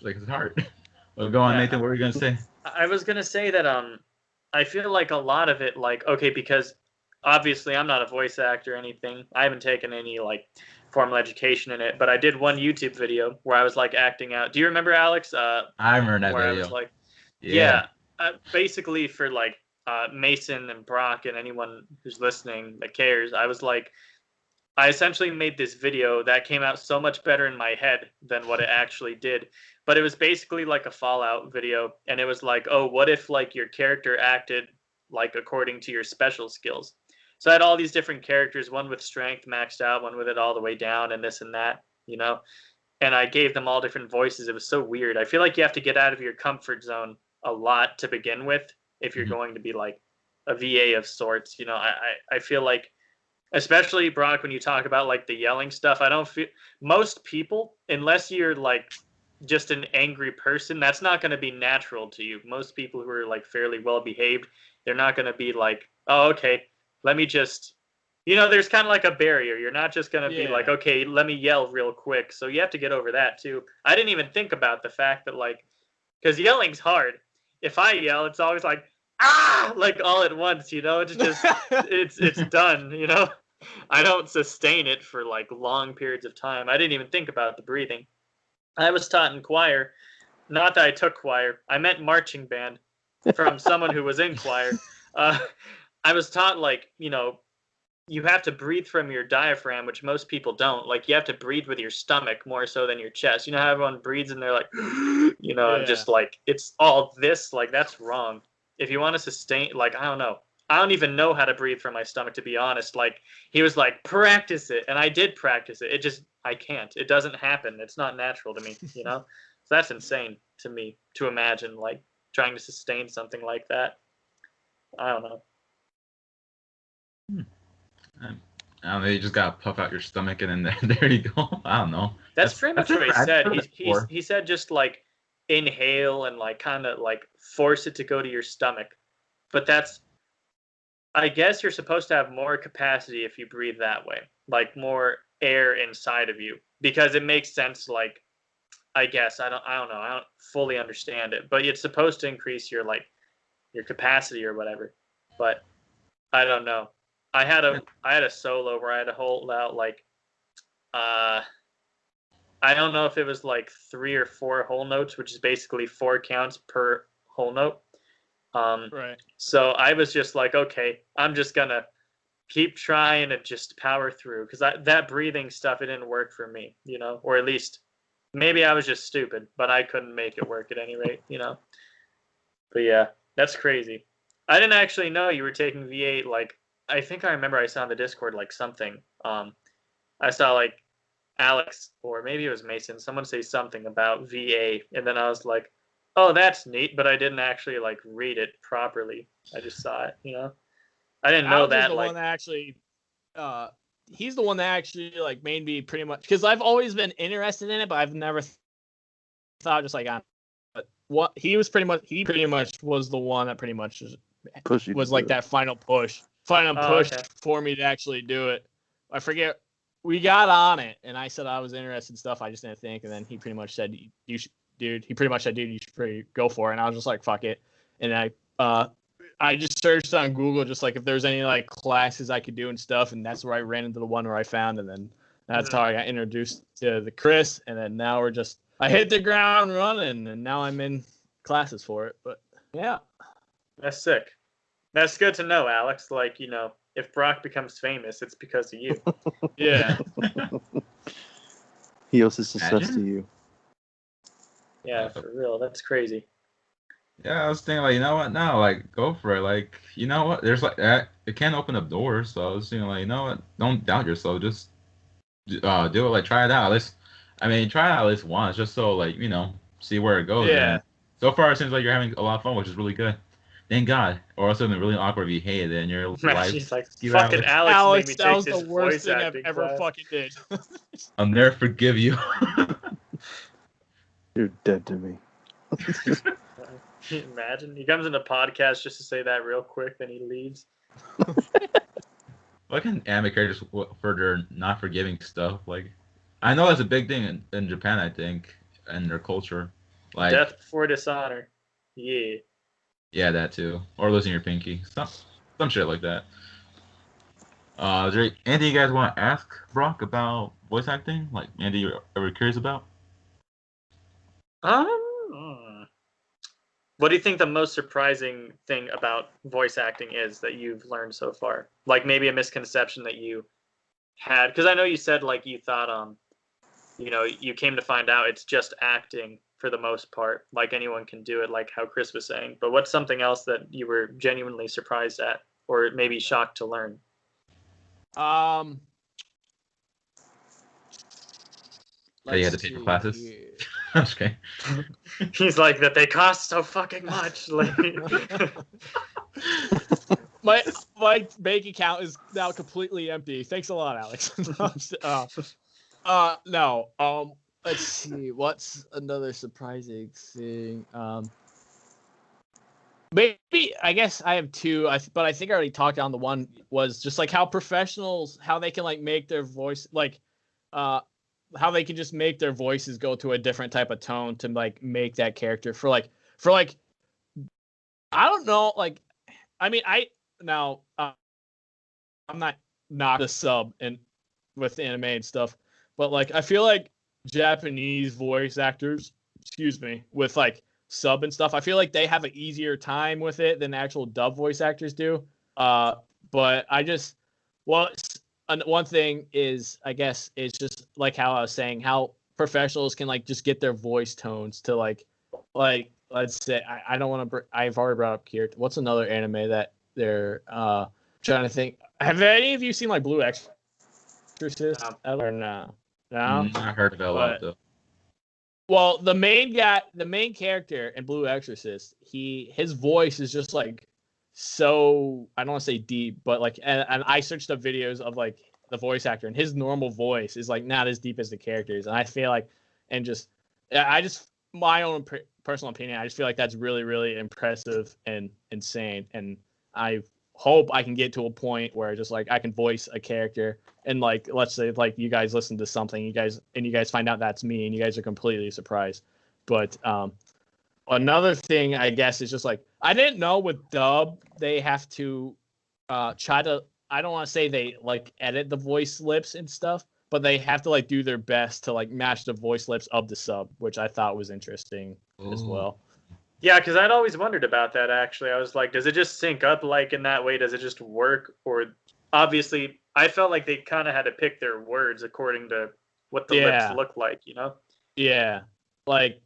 Like it's hard. Well, go on, Nathan. What were you gonna say? I was gonna say that I feel like a lot of it, like, okay, because obviously I'm not a voice actor or anything. I haven't taken any like formal education in it, but I did one YouTube video where I was like acting out. Do you remember, Alex? I remember that where video. I was like, yeah, basically for like Mason and Brock and anyone who's listening that cares, I was like, I essentially made this video that came out so much better in my head than what it actually did. But it was basically like a Fallout video, and it was like, oh, what if like your character acted like according to your special skills? So I had all these different characters, one with strength maxed out, one with it all the way down, and this and that, you know? And I gave them all different voices. It was so weird. I feel like you have to get out of your comfort zone a lot to begin with if you're going to be like a VA of sorts. You know, I feel like, especially Brock, when you talk about like the yelling stuff, I don't feel most people, unless you're like just an angry person, that's not going to be natural to you. Most people who are like fairly well behaved, they're not going to be like, oh, okay, let me just, you know, there's kind of like a barrier. You're not just going to be like, okay, let me yell real quick. So you have to get over that too. I didn't even think about the fact that like, because yelling's hard. If I yell, it's always like, ah, like all at once, you know, it's just, it's done, you know. I don't sustain it for like long periods of time. I didn't even think about the breathing. I was taught in choir, not that I took choir, I meant marching band from someone who was in choir. I was taught like, you know, you have to breathe from your diaphragm, which most people don't. Like you have to breathe with your stomach more so than your chest. You know how everyone breathes and they're like, you know, and just like, it's all this, like that's wrong. If you want to sustain, like, I don't know. I don't even know how to breathe from my stomach, to be honest. Like, he was like, practice it. And I did practice it. It just, I can't. It doesn't happen. It's not natural to me, you know? So that's insane to me to imagine, like, trying to sustain something like that. I don't know. I don't know, you just gotta puff out your stomach and then there you go. I don't know. That's pretty much what he said. He said just, like, inhale and, like, kind of, like, force it to go to your stomach. But that's, I guess you're supposed to have more capacity if you breathe that way, like more air inside of you, because it makes sense. Like, I guess I don't know. I don't fully understand it, but it's supposed to increase your like your capacity or whatever. But I don't know. I had a solo where I had to hold out like I don't know if it was like 3 or 4 whole notes, which is basically 4 counts per whole note. Right. So I was just like, okay, I'm just gonna keep trying and just power through, because that breathing stuff, it didn't work for me, you know, or at least maybe I was just stupid, but I couldn't make it work at any rate, you know. But yeah, that's crazy. I didn't actually know you were taking V8. Like, I think I remember I saw on the Discord like something. I saw like Alex or maybe it was Mason, someone say something about VA, and then I was like, oh, that's neat, but I didn't actually like read it properly. I just saw it, you know. I didn't know Alex that. Is the like one that actually, he's the one that actually like made me pretty much, because I've always been interested in it, but I've never thought just like on. But what he pretty much was the one that pretty much was like that final push for me to actually do it. I forget. We got on it, and I said I was interested in stuff. I just didn't think, and then he pretty much said, "You should, dude." He pretty much said, "Dude, you should pretty go for it." And I was just like, "Fuck it," and I just searched on Google just like if there's any like classes I could do and stuff, and that's where I ran into the one where I found, and then that's how I got introduced to the Chris, and then now I hit the ground running, and now I'm in classes for it. But yeah, that's sick. That's good to know, Alex. Like, if Brock becomes famous, it's because of you. Yeah. He owes his success to you. Yeah, for real. That's crazy. Yeah, I was thinking, like, you know what? No, like, go for it. Like, you know what? There's like that. It can open up doors. So I was thinking, like, you know what? Don't doubt yourself. Just do it. Like, try it out. Try it out at least once, just so, like, see where it goes. Yeah. And so far, it seems like you're having a lot of fun, which is really good. Thank God. Or else it would be really awkward if you hated it in your life. She's like, fucking Alex made me that was take the this worst voice thing I've acting ever class. fucking did. I'll never forgive you. You're dead to me. Can you imagine? He comes in the podcast just to say that real quick, then he leaves. What can anime characters for their not forgiving stuff? Like, I know that's a big thing in Japan, I think, and their culture. Like death before dishonor. Yeah. Yeah, that too. Or losing your pinky. Some shit like that. Is there anything you guys want to ask Brock about voice acting? Like, anything you're ever curious about? What do you think the most surprising thing about voice acting is that you've learned so far? Like maybe a misconception that you had, because I know you said like you thought you came to find out it's just acting for the most part, like anyone can do it, like how Chris was saying. But what's something else that you were genuinely surprised at, or maybe shocked to learn? That you had to pay for classes. I'm just kidding. He's like that they cost so fucking much. Like my bank account is now completely empty. Thanks a lot, Alex. No. Let's see. What's another surprising thing? Maybe I guess I have two. But I think I already talked on the one was just like how professionals, how they can like make their voice how they can just make their voices go to a different type of tone to like make that character for I don't know, like I'm not the sub and with anime and stuff, but like I feel like Japanese voice actors, with like sub and stuff, I feel like they have an easier time with it than actual dub voice actors do. But one thing is, I guess, it's just like how I was saying, how professionals can like just get their voice tones to like let's say I don't want to. I've already brought up Kier. What's another anime that they're trying to think? Have any of you seen like Blue Exorcist? Or no? No, I heard of it a lot though. Well, the main character in Blue Exorcist, his voice is just like so, I don't want to say deep, but like, and I searched up videos of like the voice actor, and his normal voice is like not as deep as the characters, and I feel like, my own personal opinion, I just feel like that's really, really impressive and insane, and I hope I can get to a point where just like I can voice a character, and like let's say like you guys listen to something, you guys find out that's me, and you guys are completely surprised, but another thing, I guess, is just like I didn't know with dub they have to try to. I don't want to say they like edit the voice lips and stuff, but they have to like do their best to like match the voice lips of the sub, which I thought was interesting as well. Yeah, because I'd always wondered about that. Actually, I was like, does it just sync up like in that way? Does it just work? Or obviously, I felt like they kind of had to pick their words according to what the lips look like. Yeah, like.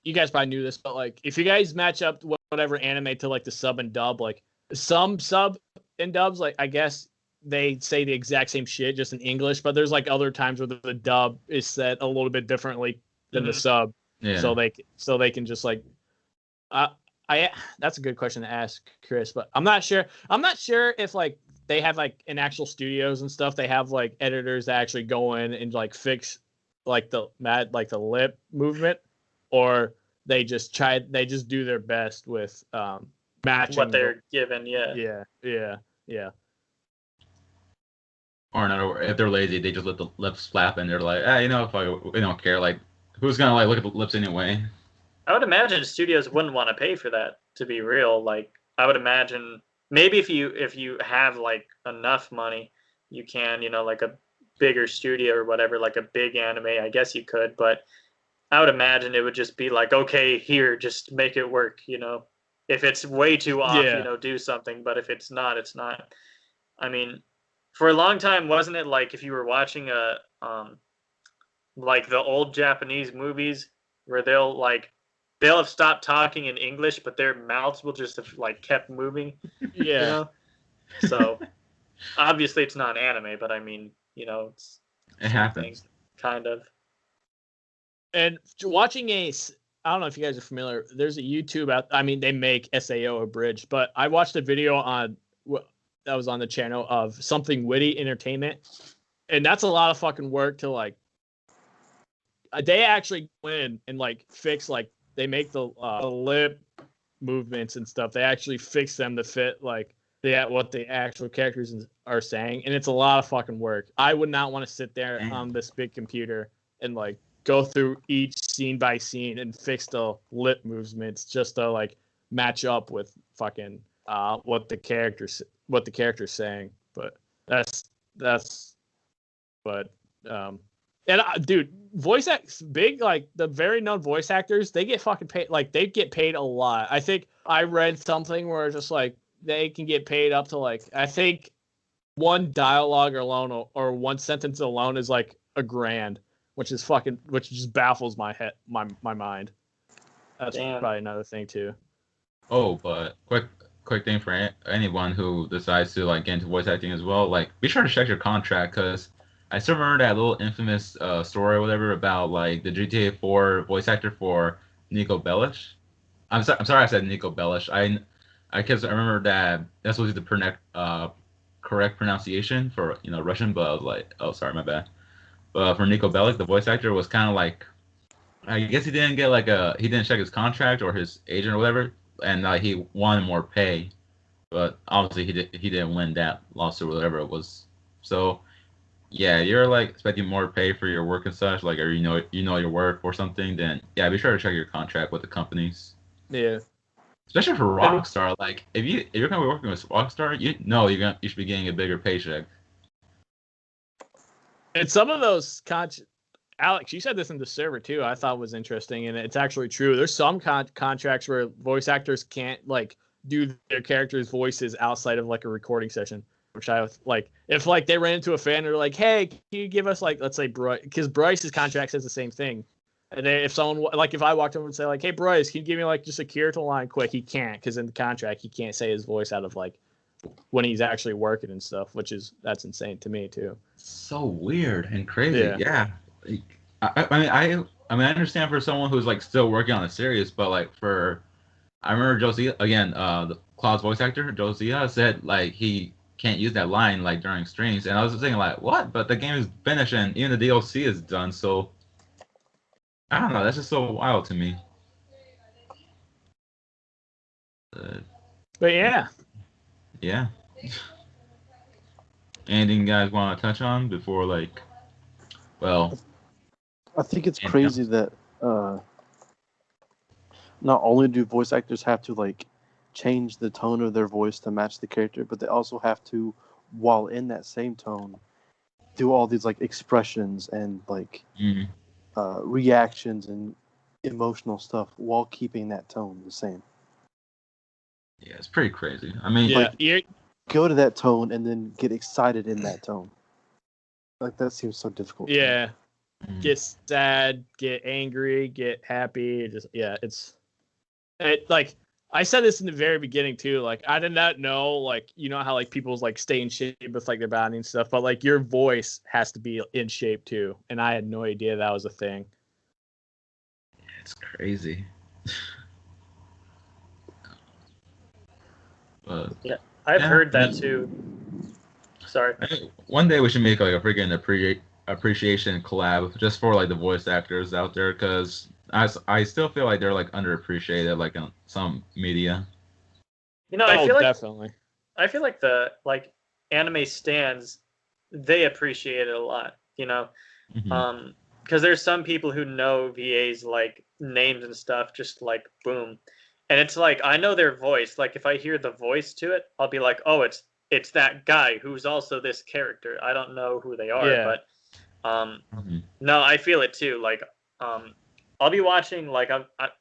You guys probably knew this, but like if you guys match up whatever anime to like the sub and dub, like some sub and dubs, like I guess they say the exact same shit just in English, but there's like other times where the dub is said a little bit differently than the sub. Yeah. So they can just like that's a good question to ask Chris, but I'm not sure if like they have like in actual studios and stuff. They have like editors that actually go in and like fix like the lip movement, or they just do their best with matching what they're given. Yeah. Or not, if they're lazy, they just let the lips flap and they're like, we don't care. Like, who's gonna like look at the lips anyway? I would imagine studios wouldn't want to pay for that, to be real. Like, I would imagine maybe if you have like enough money, you can, like a bigger studio or whatever, like a big anime, I guess you could, but I would imagine it would just be like, okay, here, just make it work, If it's way too off, do something, but if it's not, it's not. I mean, for a long time, wasn't it like if you were watching like the old Japanese movies where they'll have stopped talking in English, but their mouths will just have like kept moving. Yeah. So obviously it's not anime, but I mean, it happens. Kind of. And watching I don't know if you guys are familiar. There's a YouTube they make SAO abridged, but I watched a video that was on the channel of Something Witty Entertainment, and that's a lot of fucking work to like. They actually go in and like fix like they make the lip movements and stuff. They actually fix them to fit like what the actual characters are saying, and it's a lot of fucking work. I would not want to sit there on this big computer and like go through each scene by scene and fix the lip movements just to like match up with fucking what the character's saying. But dude, voice acts big, like the very known voice actors, they get fucking paid, like they get paid a lot. I think I read something where it's just like they can get paid up to like, I think one dialogue alone or one sentence alone is like $1,000, which just baffles my mind. That's probably another thing too. Oh, but quick thing for anyone who decides to like get into voice acting as well, like be sure to check your contract, because I still remember that little infamous story or whatever about like the GTA 4 voice actor for Nico Bellic. I'm sorry I said Nico Bellic. I remember that's supposed to be the correct pronunciation for Russian, but I was like, oh sorry, my bad. But for Nico Bellic, the voice actor was kind of like, I guess he didn't check his contract or his agent or whatever, and he wanted more pay, but obviously he didn't win that lawsuit or whatever it was. So yeah, you're like expecting more pay for your work and such, like, or you know your work or something, then yeah, be sure to check your contract with the companies. Yeah. Especially for Rockstar, like if you're gonna be working with Rockstar, you should be getting a bigger paycheck. And some of those Alex, you said this in the server too. I thought was interesting, and it's actually true. There's some contracts where voice actors can't like do their characters' voices outside of like a recording session. Which I like, if like they ran into a fan and they're like, "Hey, can you give us like, let's say Bryce," because Bryce's contract says the same thing. And then if someone like, if I walked over and say like, "Hey, Bryce, can you give me like just a Kirito line quick?" He can't, because in the contract he can't say his voice out of like when he's actually working and stuff, that's insane to me too. So weird and crazy. Yeah. I understand for someone who's like still working on a series, but like I remember Josiah again, the Cloud's voice actor Josiah said like he can't use that line like during streams, and I was just thinking like, what? But the game is finished and even the DLC is done, so I don't know. That's just so wild to me. But yeah. Anything you guys want to touch on before like, well? I think it's crazy that not only do voice actors have to like change the tone of their voice to match the character, but they also have to, while in that same tone, do all these like expressions and like reactions and emotional stuff while keeping that tone the same. Yeah, it's pretty crazy. I mean, go to that tone and then get excited in that tone. Like that seems so difficult. Yeah. Get sad, get angry, get happy. It like I said this in the very beginning too. Like I did not know, like how like people's like stay in shape with like their body and stuff, but like your voice has to be in shape too. And I had no idea that was a thing. It's crazy. Yeah, I've heard that too. Sorry. One day we should make like a freaking appreciation collab just for like the voice actors out there, because I still feel like they're like underappreciated like in some media. I feel like definitely. I feel like the anime stans, they appreciate it a lot. Mm-hmm. Because there's some people who know VA's like names and stuff, just like boom, and it's like I know their voice. Like if I hear the voice to it, I'll be like, oh, it's that guy who's also this character. I don't know who they are, but no, I feel it too. Like I'll be watching like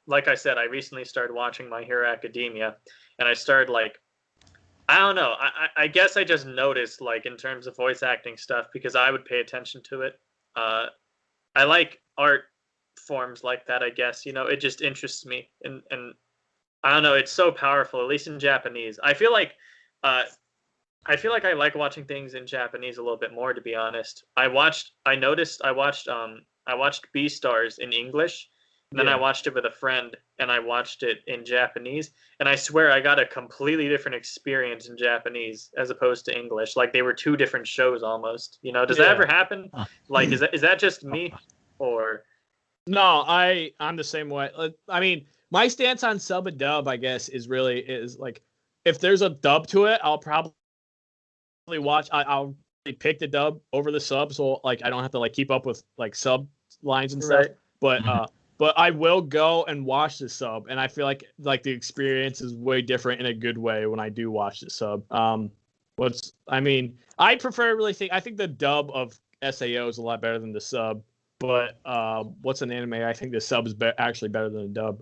like I said, I recently started watching My Hero Academia, and I started like I don't know. I guess I just noticed like in terms of voice acting stuff because I would pay attention to it. I like art forms like that. I guess it just interests me, and I don't know. It's so powerful, at least in Japanese. Uh, I feel like I like watching things in Japanese a little bit more, to be honest. I watched Beastars in English, and then I watched it with a friend, and I watched it in Japanese, and I swear I got a completely different experience in Japanese as opposed to English. Like they were two different shows almost. Does that ever happen? Like, is that just me, or? No, I'm the same way. I mean, my stance on sub and dub, I guess, is like if there's a dub to it, I'll probably watch. I'll pick the dub over the sub, so like I don't have to like keep up with like sub lines and stuff. But I will go and watch the sub, and I feel like the experience is way different in a good way when I do watch the sub. I think the dub of SAO is a lot better than the sub. But what's an anime? I think the sub is actually better than the dub.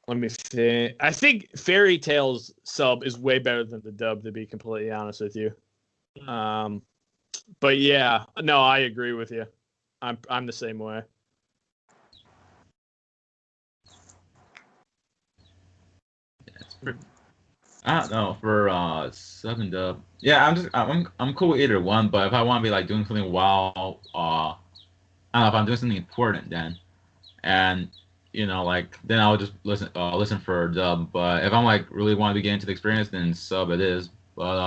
Let me think. I think Fairy Tail's sub is way better than the dub, to be completely honest with you. But yeah, no, I agree with you. I'm the same way. I don't know for sub and dub. Yeah, I'm cool with either one. But if I want to be like doing something while I don't know if I'm doing something important then, and like then I'll just listen for dub. But if I'm like really want to be getting into the experience, then sub it is. But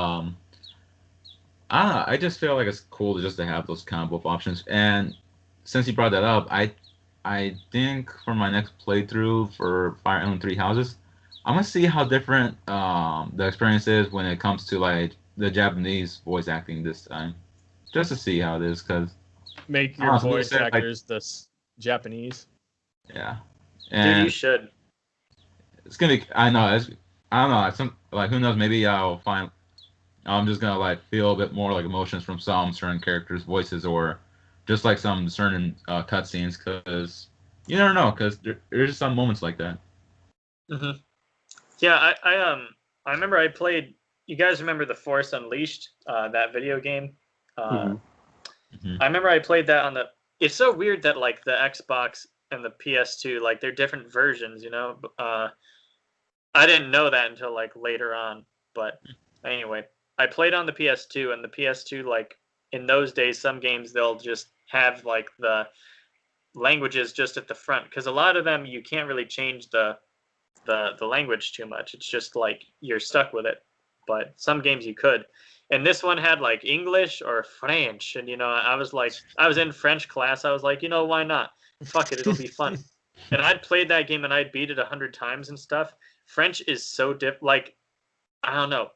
I don't know. I just feel like it's cool just to have those kind of both options. And since you brought that up, I think for my next playthrough for Fire Emblem Three Houses, I'm gonna see how different the experience is when it comes to like the Japanese voice acting this time, just to see how it is. Cause make your voice actors the Japanese. Yeah, and dude, you should. It's gonna be. I don't know. Like who knows? Maybe I'll find. I'm just gonna like feel a bit more like emotions from some certain characters' voices, or just like some certain cutscenes, because you never know. Because there's some moments like that. Mm-hmm. Yeah, I remember I played. You guys remember the Force Unleashed, that video game? I remember I played that on the. It's so weird that like the Xbox and the PS2, like they're different versions. I didn't know that until like later on. But anyway, I played on the PS2, and the PS2, like in those days, some games they'll just have like the languages just at the front, because a lot of them you can't really change the language too much. It's just like you're stuck with it. But some games you could. And this one had like English or French. And I was in French class. I was like, why not? Fuck it, it'll be fun. And I'd played that game and I'd beat it 100 times and stuff. French is so like, I don't know.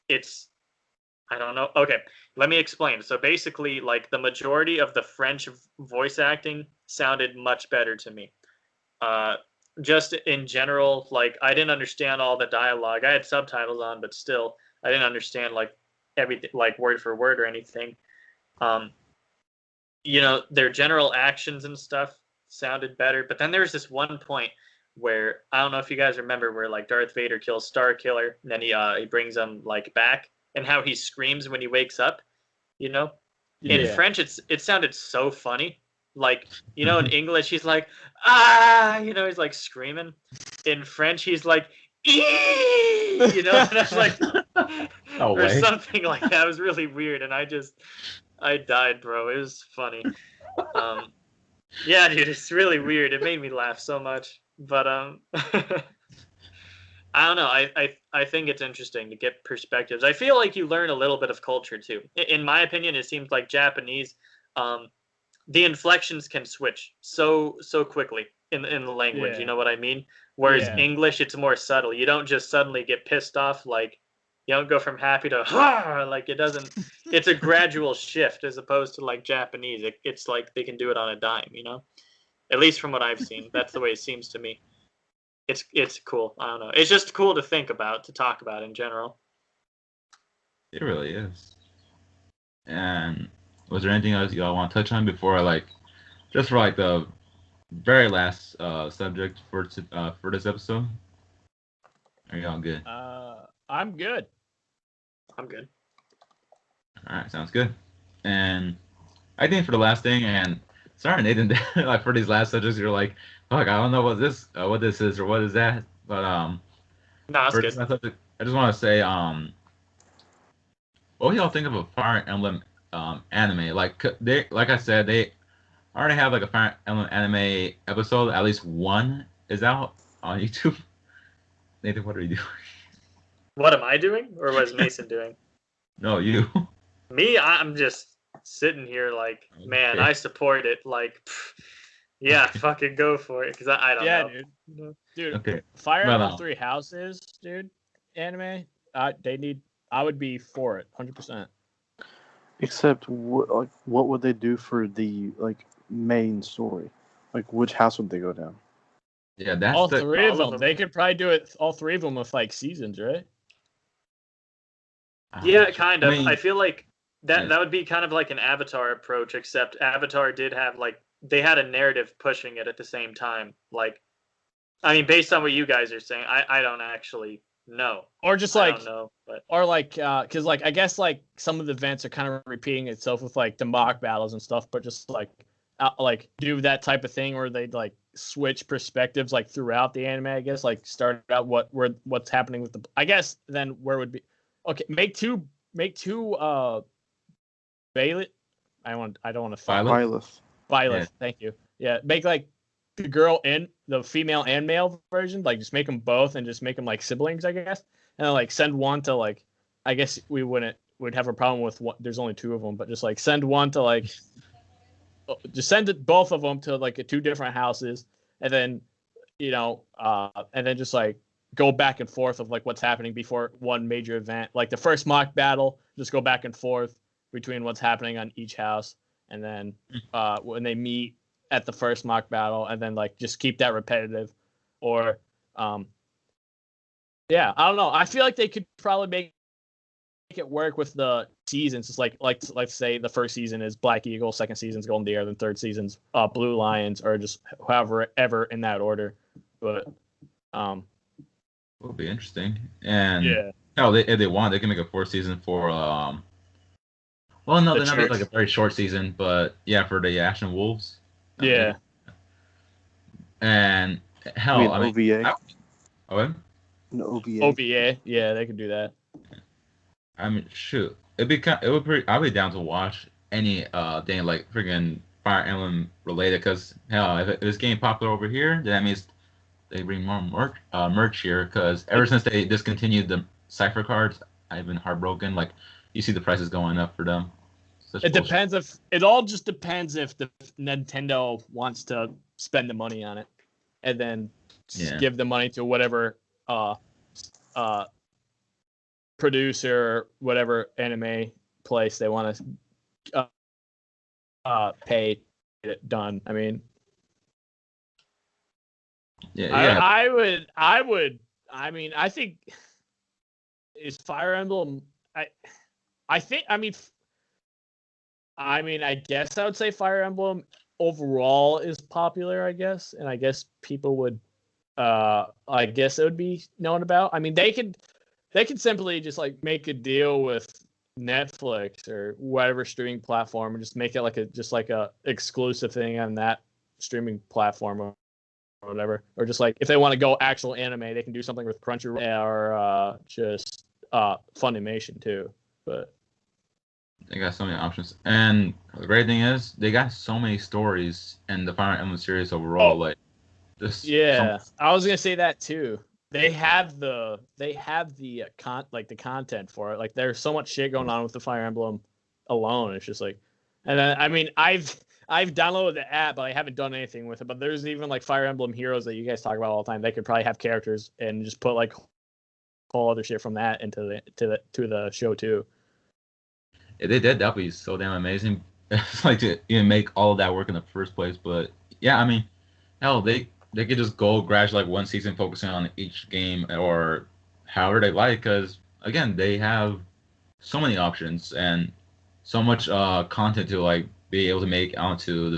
I don't know. Okay, let me explain. So basically, like the majority of the French voice acting sounded much better to me. Just in general, like I didn't understand all the dialogue. I had subtitles on, but still, I didn't understand like everything, like word for word or anything. Their general actions and stuff sounded better. But then there's this one point where I don't know if you guys remember, where like Darth Vader kills Star Killer, and then he brings him like back, and how he screams when he wakes up. In French, it sounded so funny. Like, in English, he's like, he's like screaming. In French, he's like, and I was like, or something like that. It was really weird, and I died, bro. It was funny. Yeah, dude, it's really weird. It made me laugh so much. But I don't know. I think it's interesting to get perspectives. I feel like you learn a little bit of culture too. In my opinion, it seems like Japanese, the inflections can switch so quickly in the language. Yeah. You know what I mean? Whereas Yeah. English, it's more subtle. You don't just suddenly get pissed off. Like you don't go from happy to ha. Like it doesn't. It's a gradual shift as opposed to like Japanese. It's like they can do it on a dime. You know, at least from what I've seen, that's the way it seems to me. It's cool. I don't know. It's just cool to think about, to talk about in general. It really is. And was there anything else y'all want to touch on before just for the very last subject for this episode? Are y'all good? I'm good. I'm good. All right, sounds good. And I think for the last thing, and sorry, Nathan, for these last subjects, you're like, fuck, I don't know what this is or what is that. But no, that's for good. this last subject, I just want to say, what do y'all think of a Fire Emblem anime? Like I said, they already have a Fire Emblem anime episode. At least one is out on YouTube. Nathan, what are you doing? What am I doing, or was Mason doing? No, you. Me, I'm just sitting here like, man, Okay. I support it. Like, yeah, fucking go for it. Because I don't know. Yeah, dude. Okay. Fire Emblem Three Houses, dude. Anime. I would be for it, 100%. Except, what would they do for the main story? Like, which house would they go down? Yeah, that's all three of them. They could probably do it. All three of them with seasons, right? Yeah, kind of. I mean, I feel like that would be kind of like an Avatar approach, except Avatar did have they had a narrative pushing it at the same time. I mean, based on what you guys are saying, I don't actually know. Or just I don't know, but because I guess some of the events are kind of repeating itself with the mock battles and stuff, but just do that type of thing where they switch perspectives throughout the anime. I guess start out what's happening with the. I guess then where would be. Okay, make two Bailiff. I don't want to Bailiff. Yeah. Thank you. Yeah, make the girl and the female and male version, just make them both and just make them siblings, I guess. And then send one to I guess we'd have a problem with there's only two of them, but just send one to just send both of them to two different houses, and then and then just go back and forth of what's happening before one major event. The first mock battle, just go back and forth between what's happening on each house, and then when they meet at the first mock battle, and then just keep that repetitive. Or yeah, I don't know. I feel they could probably make it work with the seasons. It's let's say the first season is Black Eagle, second season's Golden Deer, then third season's Blue Lions, or just however ever in that order. But will be interesting. And yeah, if they want, they can make a fourth season for well, no, they're not make a very short season, but yeah, for the Ashen Wolves. Yeah. And hell, OVA. An OVA. OVA. Yeah, they could do that. I mean, shoot, I'd be down to watch any thing freaking Fire Emblem related, because hell, if it's getting popular over here, then that means they bring more merch here. Because ever since they discontinued the Cypher cards, I've been heartbroken. You see the prices going up for them. It all just depends if the Nintendo wants to spend the money on it, and then give the money to whatever producer, whatever anime place they want to pay to get it done. I mean, I would. I mean, I think is Fire Emblem. I guess I would say Fire Emblem overall is popular, I guess, and I guess people would, I guess it would be known about. I mean, they could simply just make a deal with Netflix or whatever streaming platform and just make it a exclusive thing on that streaming platform or whatever. Or just if they want to go actual anime, they can do something with Crunchyroll or just Funimation too. But they got so many options, and the great thing is they got so many stories in the Fire Emblem series overall. I was gonna say that too. they have the the content for it. Like there's so much shit going on with the Fire Emblem alone. It's just like, and then I mean I've downloaded the app, but I haven't done anything with it. But there's even like Fire Emblem Heroes that you guys talk about all the time. They could probably have characters and just put like whole other shit from that into the show too. If they did, that'd be so damn amazing. It's like to even make all of that work in the first place. But yeah, I mean, hell, they could just go gradually like one season focusing on each game or however they like. Because again, they have so many options and so much content to like be able to make onto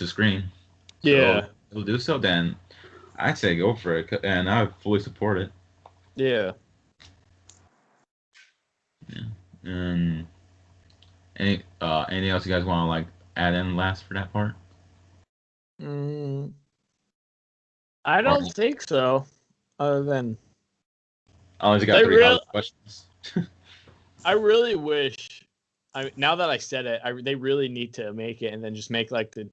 screen. So Yeah, they'll do so. Then I'd say go for it, and I would fully support it. Yeah. Yeah. And anything else you guys want to like add in last for that part? I don't think so. Other than I only got 3 questions. I really wish. Now that I said it, they really need to make it and then just make like the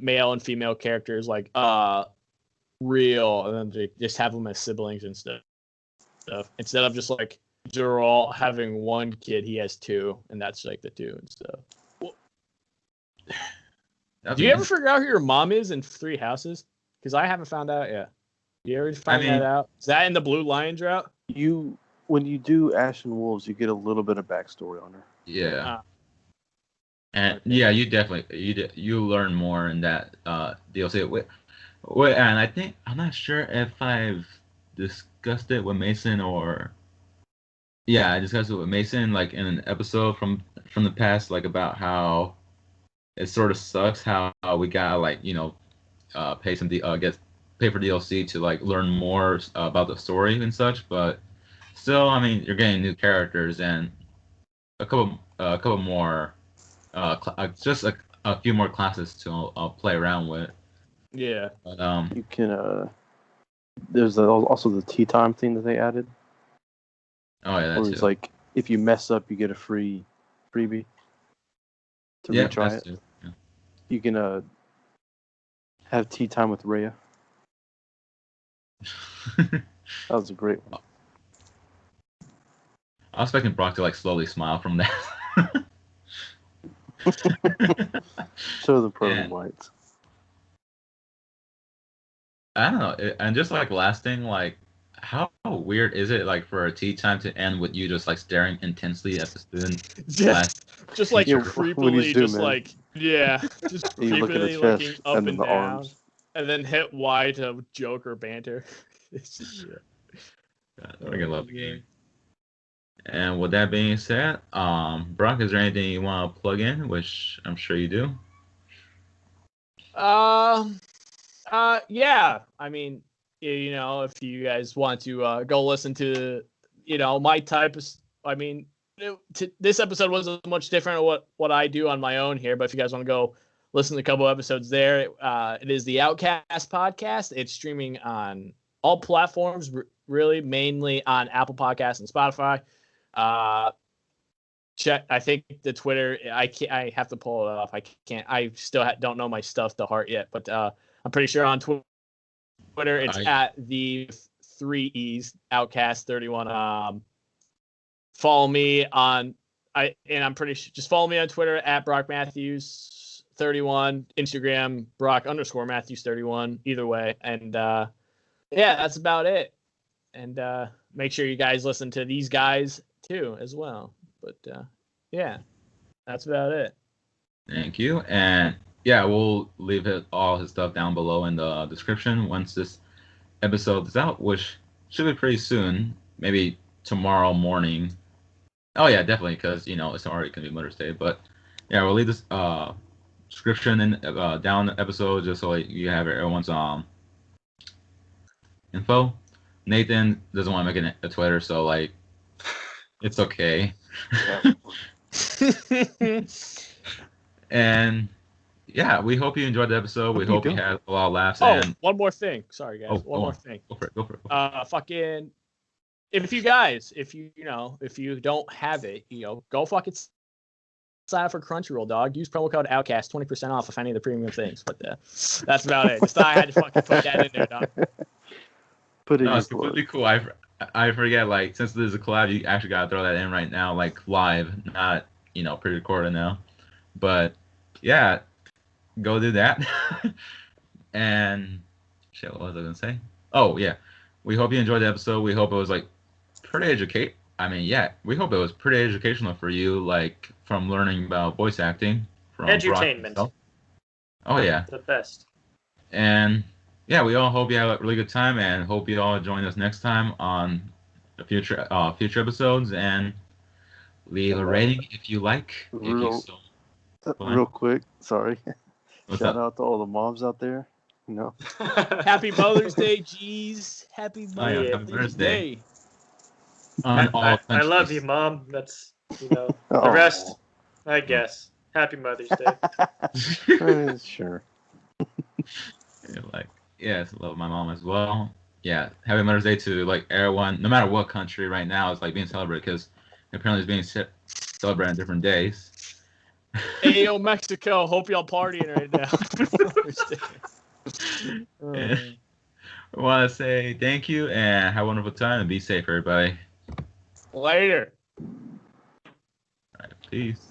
male and female characters like real, and then just have them as siblings and stuff. Instead of just like they're all having one kid, he has 2, and that's like the 2 and stuff. Do you ever figure out who your mom is in 3 Houses? Because I haven't found out yet. You ever find that out? Is that in the Blue Lions route? When you do Ash and Wolves, you get a little bit of backstory on her. Yeah. And yeah, you definitely you learn more in that DLC. And I think I'm not sure if I've discussed it with Mason or I discussed it with Mason like in an episode from the past, like about how it sort of sucks how we gotta like pay for DLC to like learn more about the story and such, but still, I mean, you're getting new characters and a couple more, just a few more classes to play around with. Yeah. But, you can. There's also the tea time thing that they added. Oh yeah, that's it's like if you mess up, you get a freebie to retry it. Too. Yeah. You can have tea time with Rhea. That was a great one. I was expecting Brock to like slowly smile from that. Show the pearly whites. I don't know, and just like last thing, like how weird is it like for a tea time to end with you just like staring intensely at the student? Just like creepily, just like just creepily looking up and down, arms. And then hit Y to joke or banter. I love the game. And with that being said, Brock, is there anything you want to plug in? Which I'm sure you do. Yeah. I mean, if you guys want to go listen to, my type of, I mean, this episode wasn't much different than what I do on my own here, but if you guys want to go listen to a couple episodes there, it is the Outcast podcast. It's streaming on all platforms, really, mainly on Apple Podcasts and Spotify. Check. I think the Twitter. I have to pull it off. I can't. I still don't know my stuff to heart yet, but I'm pretty sure on Twitter it's at the 3 E's Outcast 31. Follow me on. I'm pretty sure. Just follow me on Twitter at Brock Matthews 31. Instagram Brock_Matthews 31. Either way, and that's about it. And make sure you guys listen to these guys too as well. But that's about it. Thank you. And we'll leave all his stuff down below in the description once this episode is out, which should be pretty soon, maybe tomorrow morning. Oh yeah, definitely, because it's already gonna be Mother's Day. But we'll leave this description in down the episode just so you have everyone's info. Nathan doesn't want to make a Twitter, so like it's okay. And we hope you enjoyed the episode. We hope you had a lot of laughs. And one more thing. Sorry guys. One more thing. Go for it. Fucking if you don't have it, go fucking sign up for Crunchyroll, dog. Use promo code Outcast, 20% off of any of the premium things. But that's about it. Just thought I had to fucking put that in there, dog. Put in no, your it's completely plug. cool. I forget, like, since there's a collab, you actually gotta throw that in right now, like live, not pre-recorded now. But yeah, go do that. And shit, what was I gonna say? Oh yeah, we hope you enjoyed the episode. We hope it was like pretty we hope it was pretty educational for you, like from learning about voice acting from Brock Edutainment. himself. Oh yeah, the best. And yeah, we all hope you have a really good time, and hope you all join us next time on the future episodes, and leave a rating if you like. Real quick, sorry. What's Shout up? out to all the moms out there. Happy Mother's Day, G's. Happy Mother's Day. I love you, Mom. That's the rest. I guess. Happy Mother's Day. Sure. Yes, I love my mom as well. Yeah, Happy Mother's Day to like everyone, no matter what country right now it's like being celebrated, because apparently it's being celebrated on different days. Hey, yo, Mexico, hope y'all partying right now. I want to say thank you and have a wonderful time and be safe, everybody. Later. All right, peace.